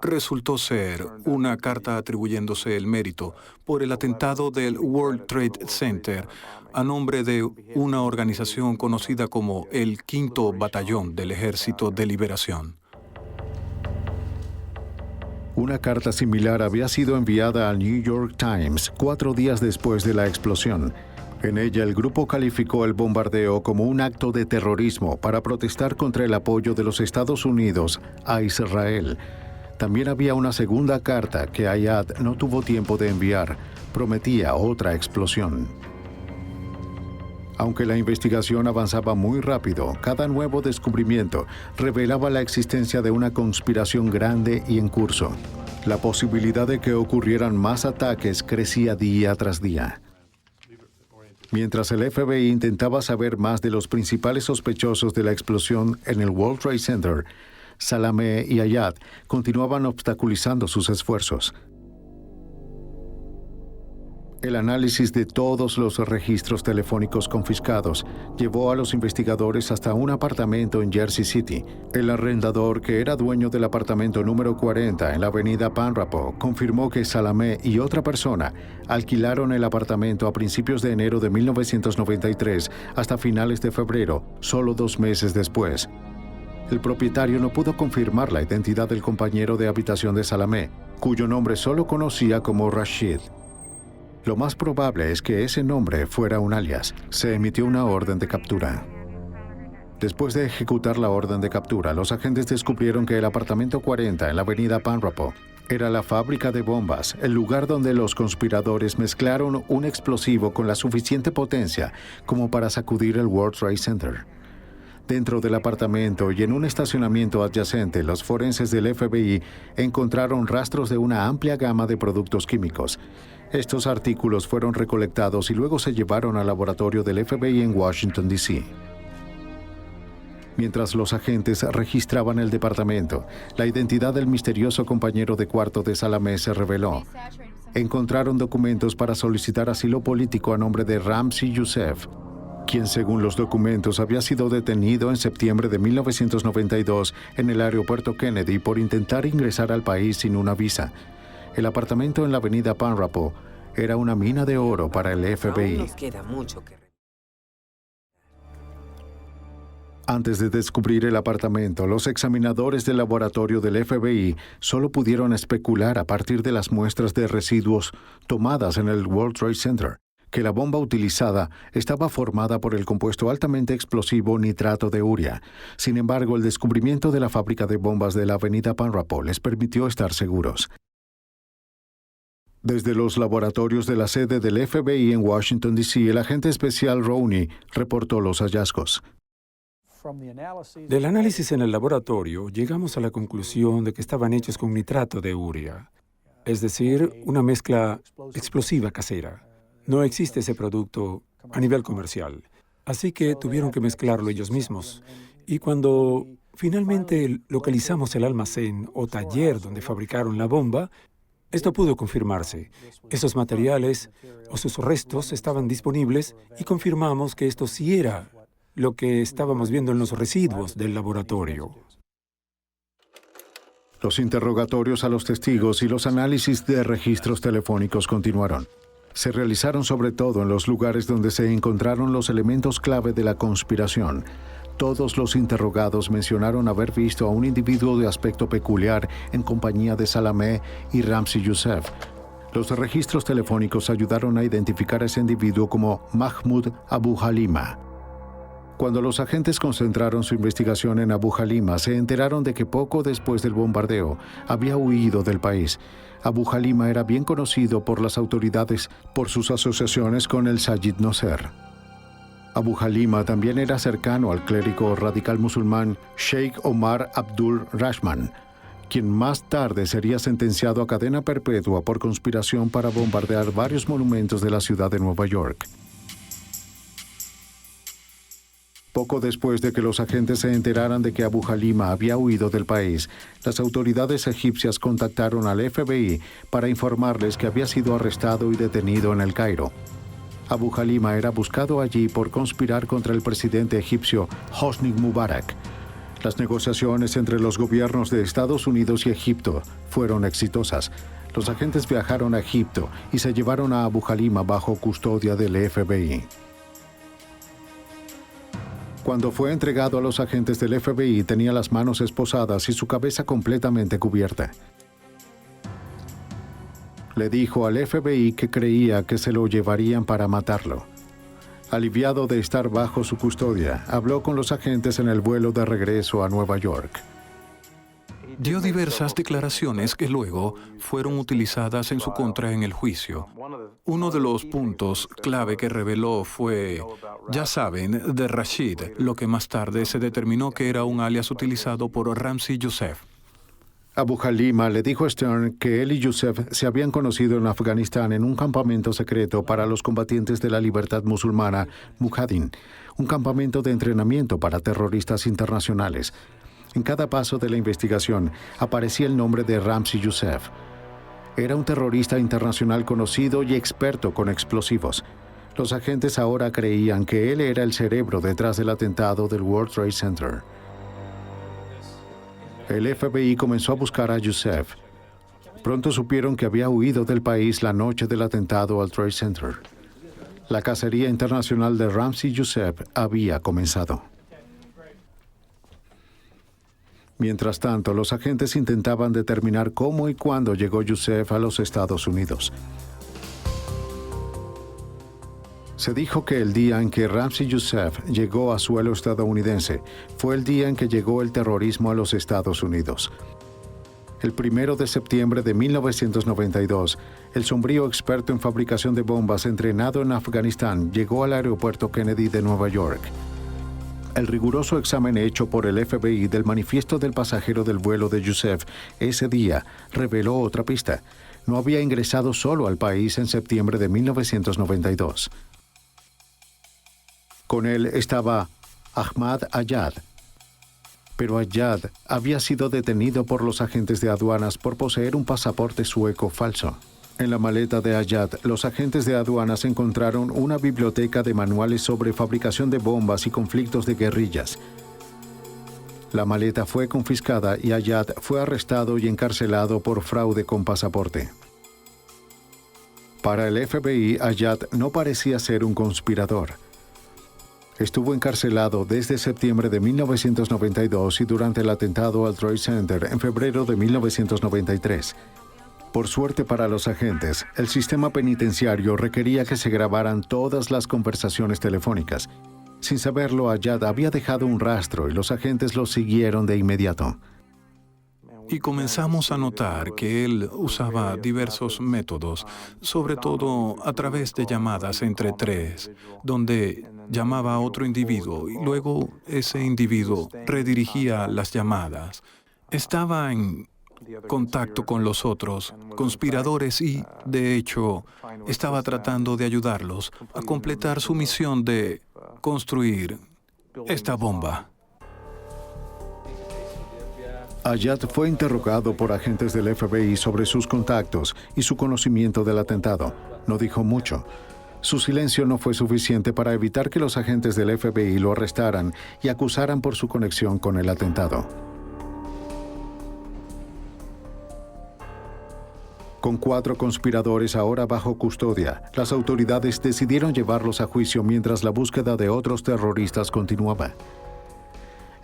Speaker 10: resultó ser una carta atribuyéndose el mérito por el atentado del World Trade Center a nombre de una organización conocida como el Quinto Batallón del Ejército de Liberación.
Speaker 1: Una carta similar había sido enviada al New York Times 4 días después de la explosión. En ella, el grupo calificó el bombardeo como un acto de terrorismo para protestar contra el apoyo de los Estados Unidos a Israel. También había una segunda carta que Ayad no tuvo tiempo de enviar. Prometía otra explosión. Aunque la investigación avanzaba muy rápido, cada nuevo descubrimiento revelaba la existencia de una conspiración grande y en curso. La posibilidad de que ocurrieran más ataques crecía día tras día. Mientras el FBI intentaba saber más de los principales sospechosos de la explosión en el World Trade Center, Salameh y Ayad continuaban obstaculizando sus esfuerzos. El análisis de todos los registros telefónicos confiscados llevó a los investigadores hasta un apartamento en Jersey City. El arrendador, que era dueño del apartamento número 40 en la avenida Panrapo, confirmó que Salameh y otra persona alquilaron el apartamento a principios de enero de 1993 hasta finales de febrero, solo 2 meses después. El propietario no pudo confirmar la identidad del compañero de habitación de Salameh, cuyo nombre solo conocía como Rashid. Lo más probable es que ese nombre fuera un alias. Se emitió una orden de captura. Después de ejecutar la orden de captura, los agentes descubrieron que el apartamento 40 en la avenida Panrapo era la fábrica de bombas, el lugar donde los conspiradores mezclaron un explosivo con la suficiente potencia como para sacudir el World Trade Center. Dentro del apartamento y en un estacionamiento adyacente, los forenses del FBI encontraron rastros de una amplia gama de productos químicos. Estos artículos fueron recolectados y luego se llevaron al laboratorio del FBI en Washington, D.C. Mientras los agentes registraban el departamento, la identidad del misterioso compañero de cuarto de Salameh se reveló. Encontraron documentos para solicitar asilo político a nombre de Ramzi Youssef, quien según los documentos había sido detenido en septiembre de 1992 en el aeropuerto Kennedy por intentar ingresar al país sin una visa. El apartamento en la avenida Panrapo era una mina de oro para el FBI.
Speaker 13: Aún nos queda mucho que...
Speaker 1: Antes de descubrir el apartamento, los examinadores del laboratorio del FBI solo pudieron especular a partir de las muestras de residuos tomadas en el World Trade Center que la bomba utilizada estaba formada por el compuesto altamente explosivo nitrato de urea. Sin embargo, el descubrimiento de la fábrica de bombas de la avenida Panrapo les permitió estar seguros. Desde los laboratorios de la sede del FBI en Washington, D.C., el agente especial Rowney reportó los hallazgos.
Speaker 11: Del análisis en el laboratorio, llegamos a la conclusión de que estaban hechos con nitrato de urea, es decir, una mezcla explosiva casera. No existe ese producto a nivel comercial, así que tuvieron que mezclarlo ellos mismos. Y cuando finalmente localizamos el almacén o taller donde fabricaron la bomba, esto pudo confirmarse. Esos materiales o sus restos estaban disponibles y confirmamos que esto sí era lo que estábamos viendo en los residuos del laboratorio.
Speaker 1: Los interrogatorios a los testigos y los análisis de registros telefónicos continuaron. Se realizaron sobre todo en los lugares donde se encontraron los elementos clave de la conspiración. Todos los interrogados mencionaron haber visto a un individuo de aspecto peculiar en compañía de Salameh y Ramzi Youssef. Los registros telefónicos ayudaron a identificar a ese individuo como Mahmoud Abu Halima. Cuando los agentes concentraron su investigación en Abu Halima, se enteraron de que poco después del bombardeo había huido del país. Abu Halima era bien conocido por las autoridades por sus asociaciones con el Sayyid Nosser. Abu Halima también era cercano al clérigo radical musulmán Sheikh Omar Abdul Rahman, quien más tarde sería sentenciado a cadena perpetua por conspiración para bombardear varios monumentos de la ciudad de Nueva York. Poco después de que los agentes se enteraran de que Abu Halima había huido del país, las autoridades egipcias contactaron al FBI para informarles que había sido arrestado y detenido en El Cairo. Abu Halima era buscado allí por conspirar contra el presidente egipcio Hosni Mubarak. Las negociaciones entre los gobiernos de Estados Unidos y Egipto fueron exitosas. Los agentes viajaron a Egipto y se llevaron a Abu Halima bajo custodia del FBI. Cuando fue entregado a los agentes del FBI, tenía las manos esposadas y su cabeza completamente cubierta. Le dijo al FBI que creía que se lo llevarían para matarlo. Aliviado de estar bajo su custodia, habló con los agentes en el vuelo de regreso a Nueva York.
Speaker 10: Dio diversas declaraciones que luego fueron utilizadas en su contra en el juicio. Uno de los puntos clave que reveló fue, ya saben, de Rashid, lo que más tarde se determinó que era un alias utilizado por Ramzi Youssef.
Speaker 1: Abu Halima le dijo a Stern que él y Youssef se habían conocido en Afganistán en un campamento secreto para los combatientes de la libertad musulmana, Mujahideen, un campamento de entrenamiento para terroristas internacionales. En cada paso de la investigación aparecía el nombre de Ramzi Youssef. Era un terrorista internacional conocido y experto con explosivos. Los agentes ahora creían que él era el cerebro detrás del atentado del World Trade Center. El FBI comenzó a buscar a Youssef. Pronto supieron que había huido del país la noche del atentado al Trade Center. La cacería internacional de Ramzi Youssef había comenzado. Mientras tanto, los agentes intentaban determinar cómo y cuándo llegó Youssef a los Estados Unidos. Se dijo que el día en que Ramzi Youssef llegó a suelo estadounidense fue el día en que llegó el terrorismo a los Estados Unidos. El 1 de septiembre de 1992, el sombrío experto en fabricación de bombas entrenado en Afganistán llegó al aeropuerto Kennedy de Nueva York. El riguroso examen hecho por el FBI del manifiesto del pasajero del vuelo de Youssef ese día reveló otra pista. No había ingresado solo al país en septiembre de 1992. Con él estaba Ahmad Ayad. Pero Ayad había sido detenido por los agentes de aduanas por poseer un pasaporte sueco falso. En la maleta de Ayad, los agentes de aduanas encontraron una biblioteca de manuales sobre fabricación de bombas y conflictos de guerrillas. La maleta fue confiscada y Ayad fue arrestado y encarcelado por fraude con pasaporte. Para el FBI, Ayad no parecía ser un conspirador. Estuvo encarcelado desde septiembre de 1992 y durante el atentado al Trade Center en febrero de 1993. Por suerte para los agentes, el sistema penitenciario requería que se grabaran todas las conversaciones telefónicas. Sin saberlo, Ayad había dejado un rastro y los agentes lo siguieron de inmediato.
Speaker 10: Y comenzamos a notar que él usaba diversos métodos, sobre todo a través de llamadas entre tres, donde llamaba a otro individuo y luego ese individuo redirigía las llamadas. Estaba en contacto con los otros conspiradores y, de hecho, estaba tratando de ayudarlos a completar su misión de construir esta bomba.
Speaker 1: Ayad fue interrogado por agentes del FBI sobre sus contactos y su conocimiento del atentado. No dijo mucho. Su silencio no fue suficiente para evitar que los agentes del FBI lo arrestaran y acusaran por su conexión con el atentado. Con 4 conspiradores ahora bajo custodia, las autoridades decidieron llevarlos a juicio mientras la búsqueda de otros terroristas continuaba.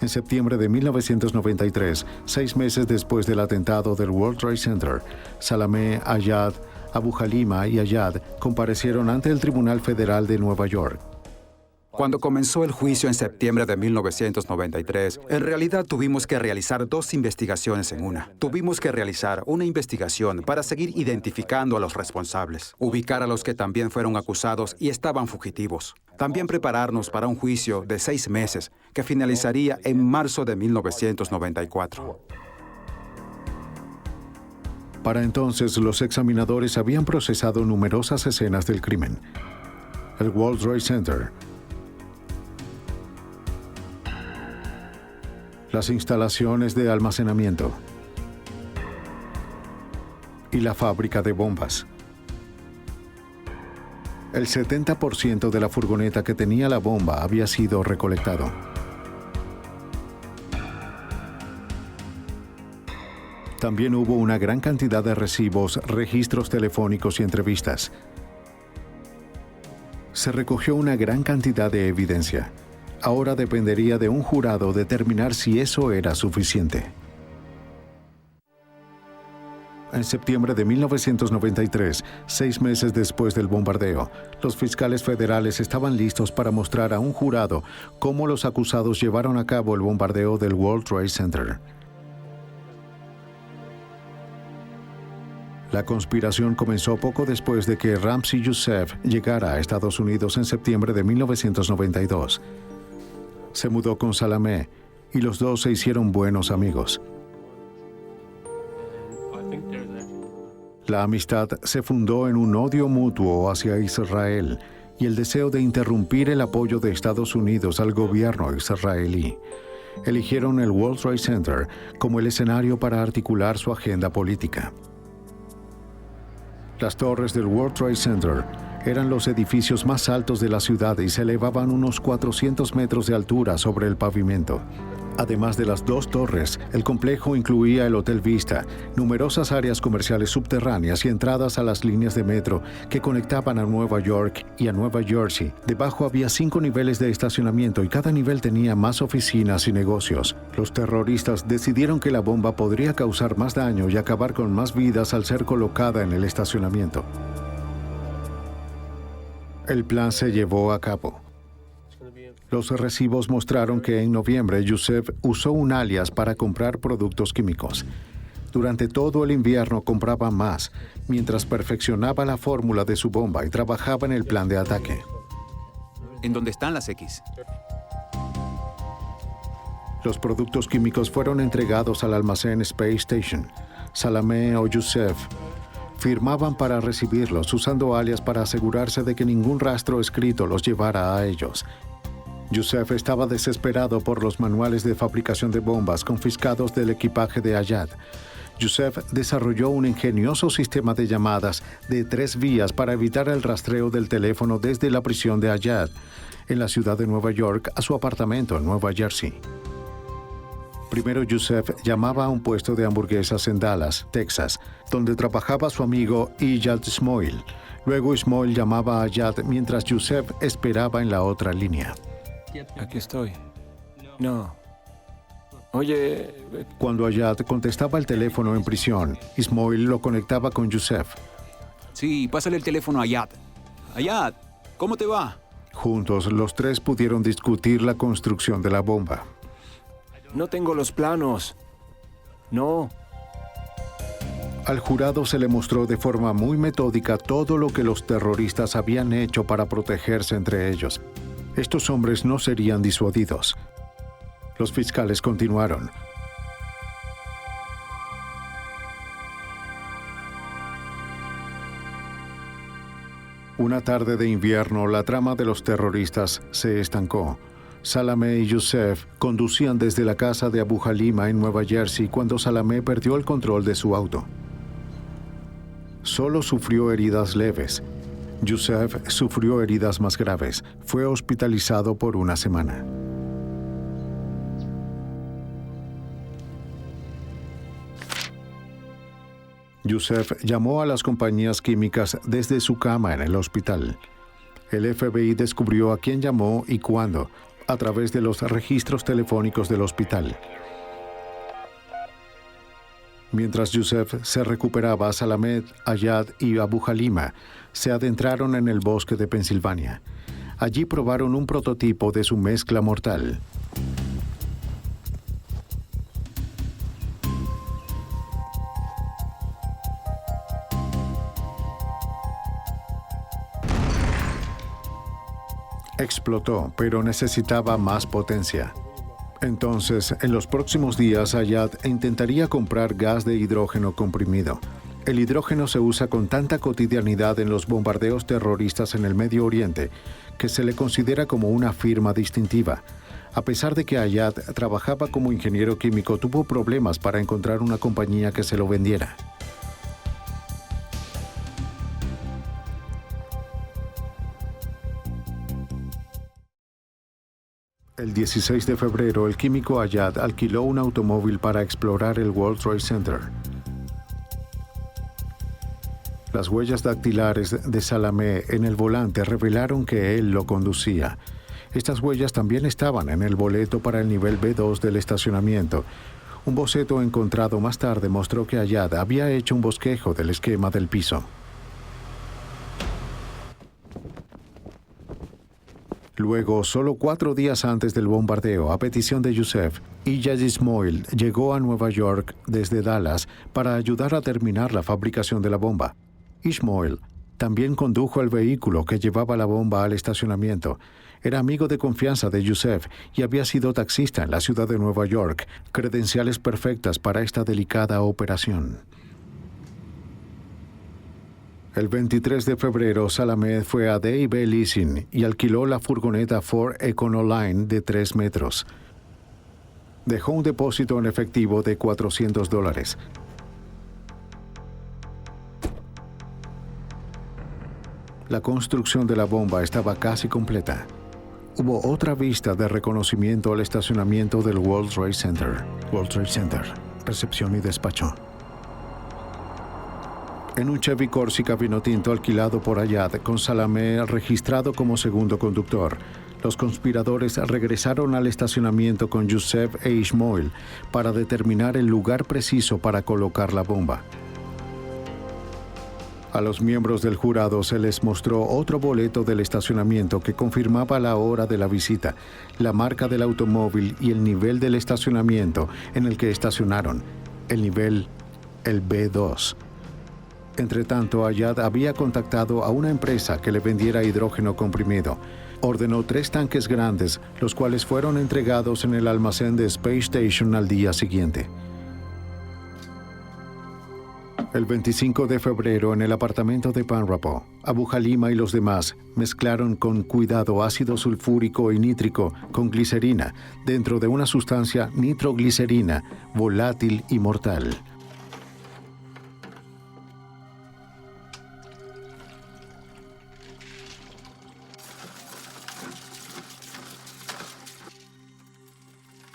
Speaker 1: En septiembre de 1993, 6 meses después del atentado del World Trade Center, Salameh, Ayad, Abu Halima y Ayad comparecieron ante el Tribunal Federal de Nueva York.
Speaker 12: Cuando comenzó el juicio en septiembre de 1993, en realidad tuvimos que realizar 2 investigaciones en una. Tuvimos que realizar una investigación para seguir identificando a los responsables, ubicar a los que también fueron acusados y estaban fugitivos. También prepararnos para un juicio de 6 meses que finalizaría en marzo de 1994.
Speaker 1: Para entonces, los examinadores habían procesado numerosas escenas del crimen. El World Trade Center, las instalaciones de almacenamiento y la fábrica de bombas. El 70% de la furgoneta que tenía la bomba había sido recolectado. También hubo una gran cantidad de recibos, registros telefónicos y entrevistas. Se recogió una gran cantidad de evidencia. Ahora dependería de un jurado determinar si eso era suficiente. En septiembre de 1993, 6 meses después del bombardeo, los fiscales federales estaban listos para mostrar a un jurado cómo los acusados llevaron a cabo el bombardeo del World Trade Center. La conspiración comenzó poco después de que Ramzi Youssef llegara a Estados Unidos en septiembre de 1992. Se mudó con Salameh y los dos se hicieron buenos amigos. La amistad se fundó en un odio mutuo hacia Israel y el deseo de interrumpir el apoyo de Estados Unidos al gobierno israelí. Eligieron el World Trade Center como el escenario para articular su agenda política. Las torres del World Trade Center eran los edificios más altos de la ciudad y se elevaban unos 400 metros de altura sobre el pavimento. Además de las 2 torres, el complejo incluía el Hotel Vista, numerosas áreas comerciales subterráneas y entradas a las líneas de metro que conectaban a Nueva York y a Nueva Jersey. Debajo había 5 niveles de estacionamiento y cada nivel tenía más oficinas y negocios. Los terroristas decidieron que la bomba podría causar más daño y acabar con más vidas al ser colocada en el estacionamiento. El plan se llevó a cabo. Los recibos mostraron que en noviembre Youssef usó un alias para comprar productos químicos. Durante todo el invierno compraba más, mientras perfeccionaba la fórmula de su bomba y trabajaba en el plan de ataque.
Speaker 4: ¿En dónde están las X?
Speaker 1: Los productos químicos fueron entregados al almacén Space Station. Salameh o Youssef firmaban para recibirlos usando alias para asegurarse de que ningún rastro escrito los llevara a ellos. Youssef estaba desesperado por los manuales de fabricación de bombas confiscados del equipaje de Ayad. Youssef desarrolló un ingenioso sistema de llamadas de 3 vías para evitar el rastreo del teléfono desde la prisión de Ayad, en la ciudad de Nueva York, a su apartamento en Nueva Jersey. Primero Youssef llamaba a un puesto de hamburguesas en Dallas, Texas, donde trabajaba su amigo Iyad Ismoil. Luego Ismoil llamaba a Ayad mientras Youssef esperaba en la otra línea.
Speaker 5: Aquí estoy. No. Oye...
Speaker 1: Cuando Ayad contestaba el teléfono en prisión, Ismoil lo conectaba con Youssef.
Speaker 4: Sí, pásale el teléfono a Ayad. Ayad, ¿cómo te va?
Speaker 1: Juntos, los 3 pudieron discutir la construcción de la bomba.
Speaker 5: No tengo los planos. No.
Speaker 1: Al jurado se le mostró de forma muy metódica todo lo que los terroristas habían hecho para protegerse entre ellos. Estos hombres no serían disuadidos. Los fiscales continuaron. Una tarde de invierno, la trama de los terroristas se estancó. Salameh y Youssef conducían desde la casa de Abu Halima en Nueva Jersey cuando Salameh perdió el control de su auto. Solo sufrió heridas leves. Youssef sufrió heridas más graves. Fue hospitalizado por una semana. Youssef llamó a las compañías químicas desde su cama en el hospital. El FBI descubrió a quién llamó y cuándo, a través de los registros telefónicos del hospital. Mientras Youssef se recuperaba, Salameh, Ayad y Abu Halima se adentraron en el bosque de Pensilvania. Allí probaron un prototipo de su mezcla mortal. Explotó, pero necesitaba más potencia. Entonces, en los próximos días, Ayad intentaría comprar gas de hidrógeno comprimido. El hidrógeno se usa con tanta cotidianidad en los bombardeos terroristas en el Medio Oriente que se le considera como una firma distintiva. A pesar de que Ayad trabajaba como ingeniero químico, tuvo problemas para encontrar una compañía que se lo vendiera. El 16 de febrero, el químico Ayad alquiló un automóvil para explorar el World Trade Center. Las huellas dactilares de Salameh en el volante revelaron que él lo conducía. Estas huellas también estaban en el boleto para el nivel B2 del estacionamiento. Un boceto encontrado más tarde mostró que Ayad había hecho un bosquejo del esquema del piso. Luego, solo 4 días antes del bombardeo, a petición de Youssef, Iyad Ismoil llegó a Nueva York desde Dallas para ayudar a terminar la fabricación de la bomba. Ismoil también condujo el vehículo que llevaba la bomba al estacionamiento. Era amigo de confianza de Youssef y había sido taxista en la ciudad de Nueva York, credenciales perfectas para esta delicada operación. El 23 de febrero, Salameh fue a D&B Leasing y alquiló la furgoneta Ford Econoline de 3 metros. Dejó un depósito en efectivo de $400. La construcción de la bomba estaba casi completa. Hubo otra vista de reconocimiento al estacionamiento del World Trade Center. World Trade Center, recepción y despacho. En un Chevy Corsica vino tinto alquilado por Ayad, con Salameh registrado como segundo conductor, los conspiradores regresaron al estacionamiento con Youssef e Ismoil para determinar el lugar preciso para colocar la bomba. A los miembros del jurado se les mostró otro boleto del estacionamiento que confirmaba la hora de la visita, la marca del automóvil y el nivel del estacionamiento en el que estacionaron, el nivel, el B2. Entretanto, Ayad había contactado a una empresa que le vendiera hidrógeno comprimido. Ordenó 3 tanques grandes, los cuales fueron entregados en el almacén de Space Station al día siguiente. El 25 de febrero, en el apartamento de Panrapo, Abu Halima y los demás mezclaron con cuidado ácido sulfúrico y nítrico con glicerina dentro de una sustancia nitroglicerina volátil y mortal.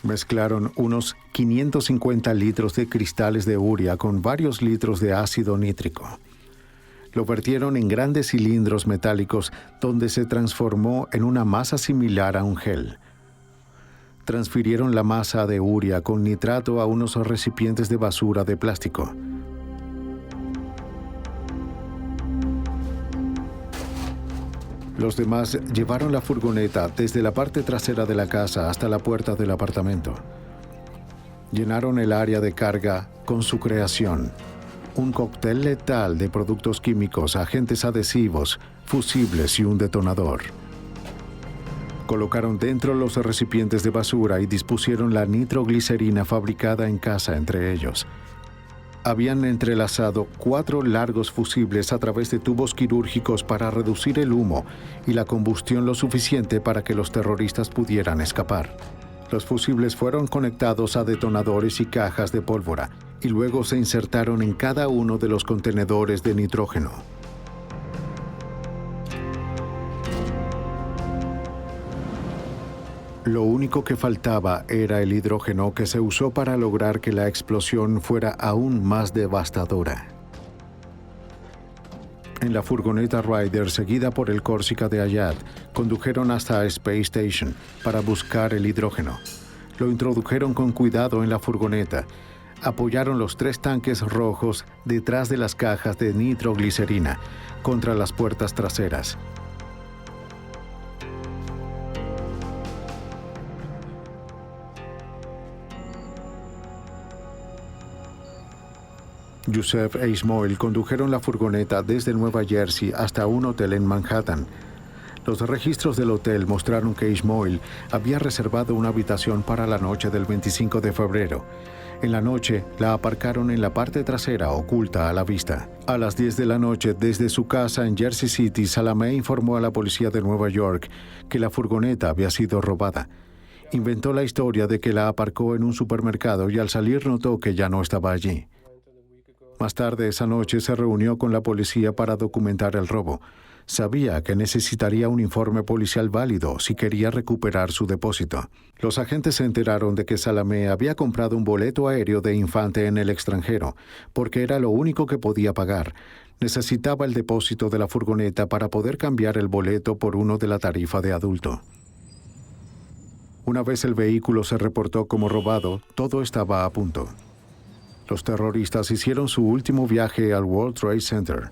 Speaker 1: Mezclaron unos 550 litros de cristales de urea con varios litros de ácido nítrico. Lo vertieron en grandes cilindros metálicos donde se transformó en una masa similar a un gel. Transfirieron la masa de urea con nitrato a unos recipientes de basura de plástico. Los demás llevaron la furgoneta desde la parte trasera de la casa hasta la puerta del apartamento. Llenaron el área de carga con su creación, un cóctel letal de productos químicos, agentes adhesivos, fusibles y un detonador. Colocaron dentro los recipientes de basura y dispusieron la nitroglicerina fabricada en casa entre ellos. Habían entrelazado 4 largos fusibles a través de tubos quirúrgicos para reducir el humo y la combustión lo suficiente para que los terroristas pudieran escapar. Los fusibles fueron conectados a detonadores y cajas de pólvora y luego se insertaron en cada uno de los contenedores de nitrógeno. Lo único que faltaba era el hidrógeno que se usó para lograr que la explosión fuera aún más devastadora. En la furgoneta Ryder, seguida por el Corsica de Ayad, condujeron hasta Space Station para buscar el hidrógeno. Lo introdujeron con cuidado en la furgoneta. Apoyaron los 3 tanques rojos detrás de las cajas de nitroglicerina contra las puertas traseras. Youssef e Ismoil condujeron la furgoneta desde Nueva Jersey hasta un hotel en Manhattan. Los registros del hotel mostraron que Ismoil había reservado una habitación para la noche del 25 de febrero. En la noche, la aparcaron en la parte trasera, oculta a la vista. A las 10 de la noche, desde su casa en Jersey City, Salameh informó a la policía de Nueva York que la furgoneta había sido robada. Inventó la historia de que la aparcó en un supermercado y al salir notó que ya no estaba allí. Más tarde esa noche se reunió con la policía para documentar el robo. Sabía que necesitaría un informe policial válido si quería recuperar su depósito. Los agentes se enteraron de que Salamé había comprado un boleto aéreo de infante en el extranjero, porque era lo único que podía pagar. Necesitaba el depósito de la furgoneta para poder cambiar el boleto por uno de la tarifa de adulto. Una vez el vehículo se reportó como robado, todo estaba a punto. Los terroristas hicieron su último viaje al World Trade Center.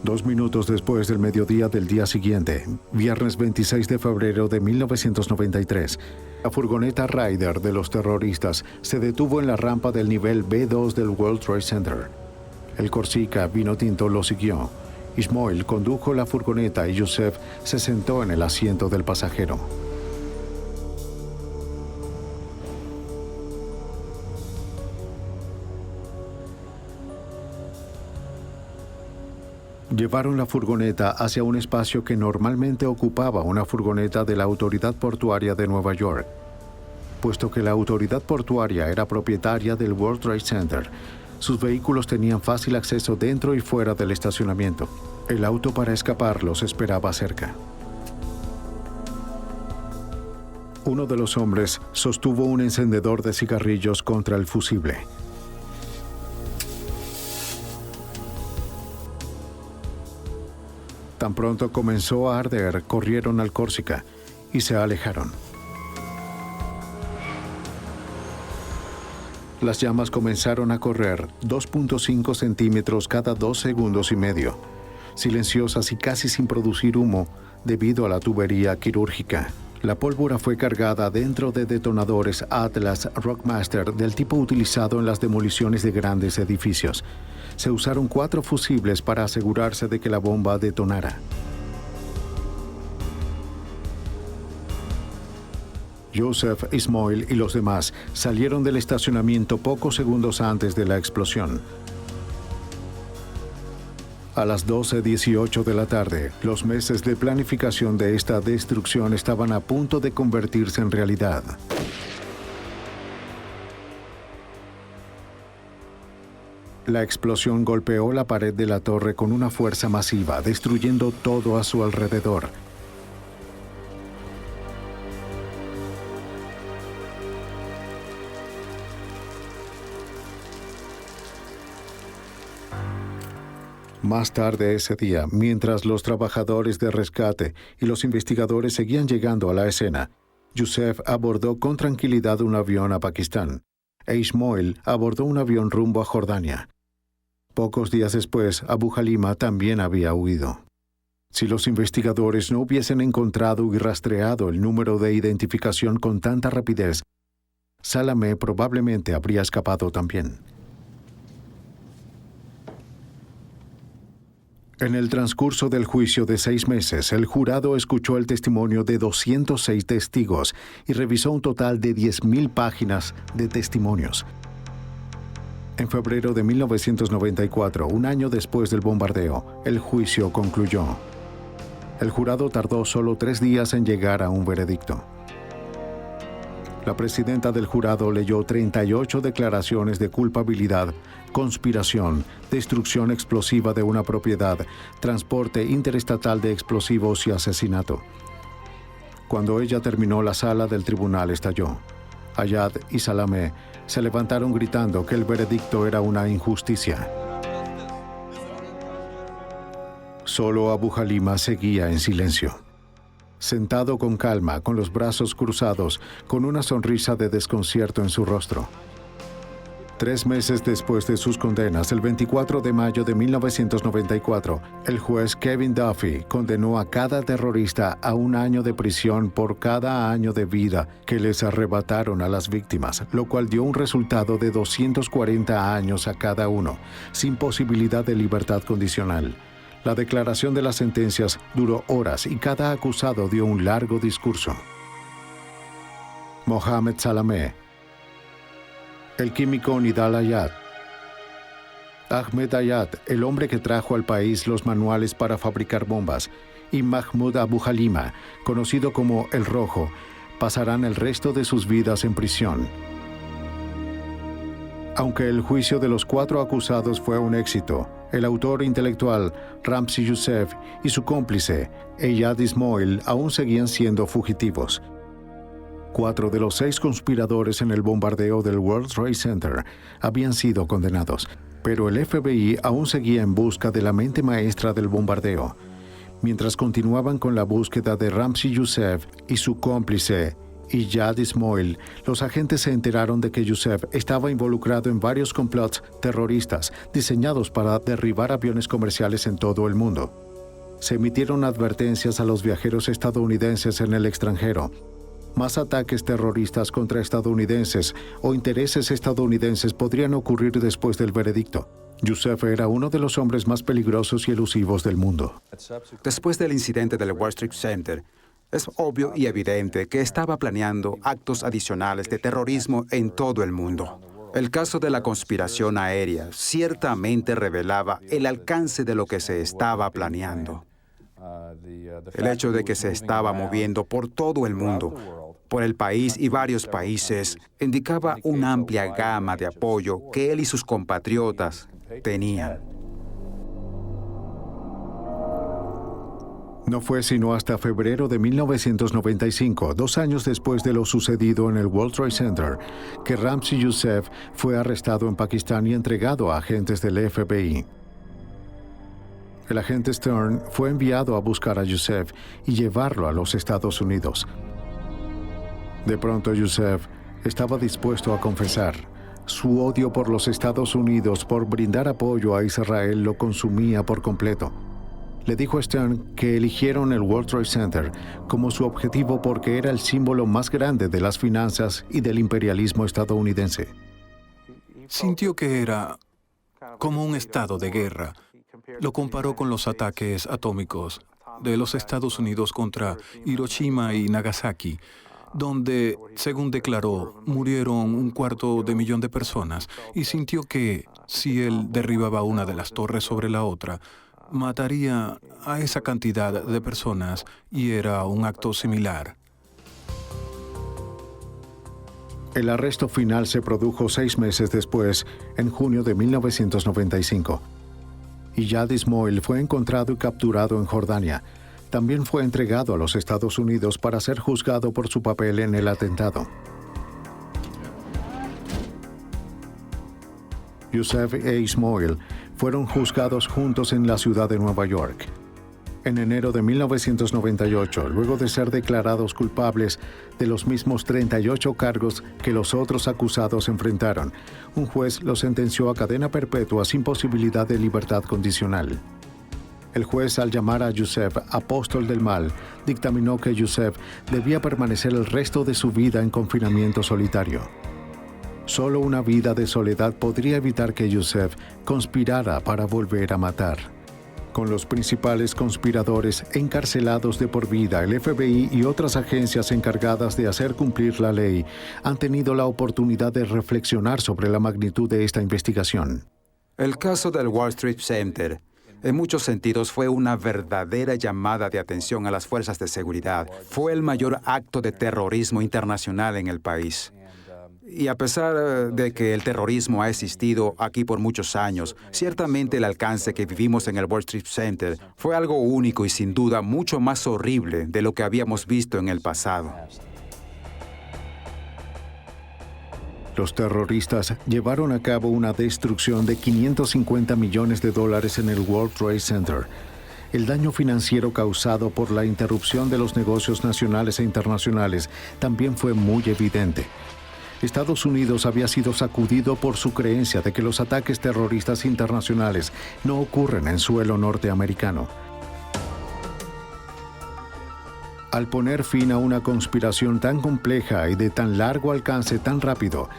Speaker 1: Dos minutos después del mediodía del día siguiente, viernes 26 de febrero de 1993, la furgoneta Ryder de los terroristas se detuvo en la rampa del nivel B2 del World Trade Center. El Corsica vino tinto lo siguió. Ismail condujo la furgoneta y Youssef se sentó en el asiento del pasajero. Llevaron la furgoneta hacia un espacio que normalmente ocupaba una furgoneta de la Autoridad Portuaria de Nueva York. Puesto que la Autoridad Portuaria era propietaria del World Trade Center, sus vehículos tenían fácil acceso dentro y fuera del estacionamiento. El auto para escapar los esperaba cerca. Uno de los hombres sostuvo un encendedor de cigarrillos contra el fusible. Tan pronto comenzó a arder, corrieron al Corsica y se alejaron. Las llamas comenzaron a correr 2.5 centímetros cada 2 segundos y medio, silenciosas y casi sin producir humo debido a la tubería quirúrgica. La pólvora fue cargada dentro de detonadores Atlas Rockmaster del tipo utilizado en las demoliciones de grandes edificios. Se usaron 4 fusibles para asegurarse de que la bomba detonara. Youssef, Ismail y los demás salieron del estacionamiento pocos segundos antes de la explosión. A las 12:18 de la tarde, los meses de planificación de esta destrucción estaban a punto de convertirse en realidad. La explosión golpeó la pared de la torre con una fuerza masiva, destruyendo todo a su alrededor. Más tarde ese día, mientras los trabajadores de rescate y los investigadores seguían llegando a la escena, Youssef abordó con tranquilidad un avión a Pakistán e Ismail abordó un avión rumbo a Jordania. Pocos días después, Abu Halima también había huido. Si los investigadores no hubiesen encontrado y rastreado el número de identificación con tanta rapidez, Salamé probablemente habría escapado también. En el transcurso del juicio de 6 meses, el jurado escuchó el testimonio de 206 testigos y revisó un total de 10.000 páginas de testimonios. En febrero de 1994, un año después del bombardeo, el juicio concluyó. El jurado tardó solo 3 días en llegar a un veredicto. La presidenta del jurado leyó 38 declaraciones de culpabilidad, conspiración, destrucción explosiva de una propiedad, transporte interestatal de explosivos y asesinato. Cuando ella terminó, la sala del tribunal estalló. Ayad y Salamé se levantaron gritando que el veredicto era una injusticia. Solo Abu Halima seguía en silencio. Sentado con calma, con los brazos cruzados, con una sonrisa de desconcierto en su rostro. 3 meses después de sus condenas, el 24 de mayo de 1994, el juez Kevin Duffy condenó a cada terrorista a 1 año de prisión por cada año de vida que les arrebataron a las víctimas, lo cual dio un resultado de 240 años a cada uno, sin posibilidad de libertad condicional. La declaración de las sentencias duró horas y cada acusado dio un largo discurso. Mohamed Salamé, el químico Nidal Ayad, Ahmed Ayad, el hombre que trajo al país los manuales para fabricar bombas, y Mahmoud Abu Halima, conocido como El Rojo, pasarán el resto de sus vidas en prisión. Aunque el juicio de los 4 acusados fue un éxito, el autor intelectual Ramzi Youssef y su cómplice Eyad Ismoil aún seguían siendo fugitivos. 4 de los 6 conspiradores en el bombardeo del World Trade Center habían sido condenados, pero el FBI aún seguía en busca de la mente maestra del bombardeo. Mientras continuaban con la búsqueda de Ramzi Youssef y su cómplice Eyad Ismoil, los agentes se enteraron de que Youssef estaba involucrado en varios complots terroristas diseñados para derribar aviones comerciales en todo el mundo. Se emitieron advertencias a los viajeros estadounidenses en el extranjero. Más ataques terroristas contra estadounidenses o intereses estadounidenses podrían ocurrir después del veredicto. Youssef era uno de los hombres más peligrosos y elusivos del mundo.
Speaker 12: Después del incidente del World Trade Center, es obvio y evidente que estaba planeando actos adicionales de terrorismo en todo el mundo. El caso de la conspiración aérea ciertamente revelaba el alcance de lo que se estaba planeando. El hecho de que se estaba moviendo por todo el mundo, por el país y varios países, indicaba una amplia gama de apoyo que él y sus compatriotas tenían.
Speaker 1: No fue sino hasta febrero de 1995, 2 años después de lo sucedido en el World Trade Center, que Ramzi Youssef fue arrestado en Pakistán y entregado a agentes del FBI. El agente Stern fue enviado a buscar a Youssef y llevarlo a los Estados Unidos. De pronto, Youssef estaba dispuesto a confesar. Su odio por los Estados Unidos por brindar apoyo a Israel lo consumía por completo. Le dijo a Stern que eligieron el World Trade Center como su objetivo porque era el símbolo más grande de las finanzas y del imperialismo estadounidense.
Speaker 10: Sintió que era como un estado de guerra. Lo comparó con los ataques atómicos de los Estados Unidos contra Hiroshima y Nagasaki, donde, según declaró, murieron 250,000 de personas, y sintió que, si él derribaba una de las torres sobre la otra, mataría a esa cantidad de personas, y era un acto similar.
Speaker 1: El arresto final se produjo 6 meses después, en junio de 1995. Eyad Ismoil fue encontrado y capturado en Jordania. También fue entregado a los Estados Unidos para ser juzgado por su papel en el atentado. Youssef e Ismoil fueron juzgados juntos en la ciudad de Nueva York. En enero de 1998, luego de ser declarados culpables de los mismos 38 cargos que los otros acusados enfrentaron, un juez los sentenció a cadena perpetua sin posibilidad de libertad condicional. El juez, al llamar a Youssef apóstol del mal, dictaminó que Youssef debía permanecer el resto de su vida en confinamiento solitario. Solo una vida de soledad podría evitar que Youssef conspirara para volver a matar. Con los principales conspiradores encarcelados de por vida, el FBI y otras agencias encargadas de hacer cumplir la ley han tenido la oportunidad de reflexionar sobre la magnitud de esta investigación.
Speaker 12: El caso del Wall Street Center, en muchos sentidos, fue una verdadera llamada de atención a las fuerzas de seguridad. Fue el mayor acto de terrorismo internacional en el país. Y a pesar de que el terrorismo ha existido aquí por muchos años, ciertamente el alcance que vivimos en el World Trade Center fue algo único y sin duda mucho más horrible de lo que habíamos visto en el pasado.
Speaker 1: Los terroristas llevaron a cabo una destrucción de $550 millones en el World Trade Center. El daño financiero causado por la interrupción de los negocios nacionales e internacionales también fue muy evidente. Estados Unidos había sido sacudido por su creencia de que los ataques terroristas internacionales no ocurren en suelo norteamericano. Al poner fin a una conspiración tan compleja y de tan largo alcance tan rápido,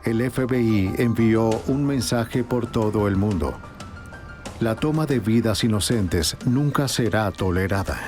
Speaker 1: el FBI envió un mensaje por todo el mundo. La toma de vidas inocentes nunca será tolerada.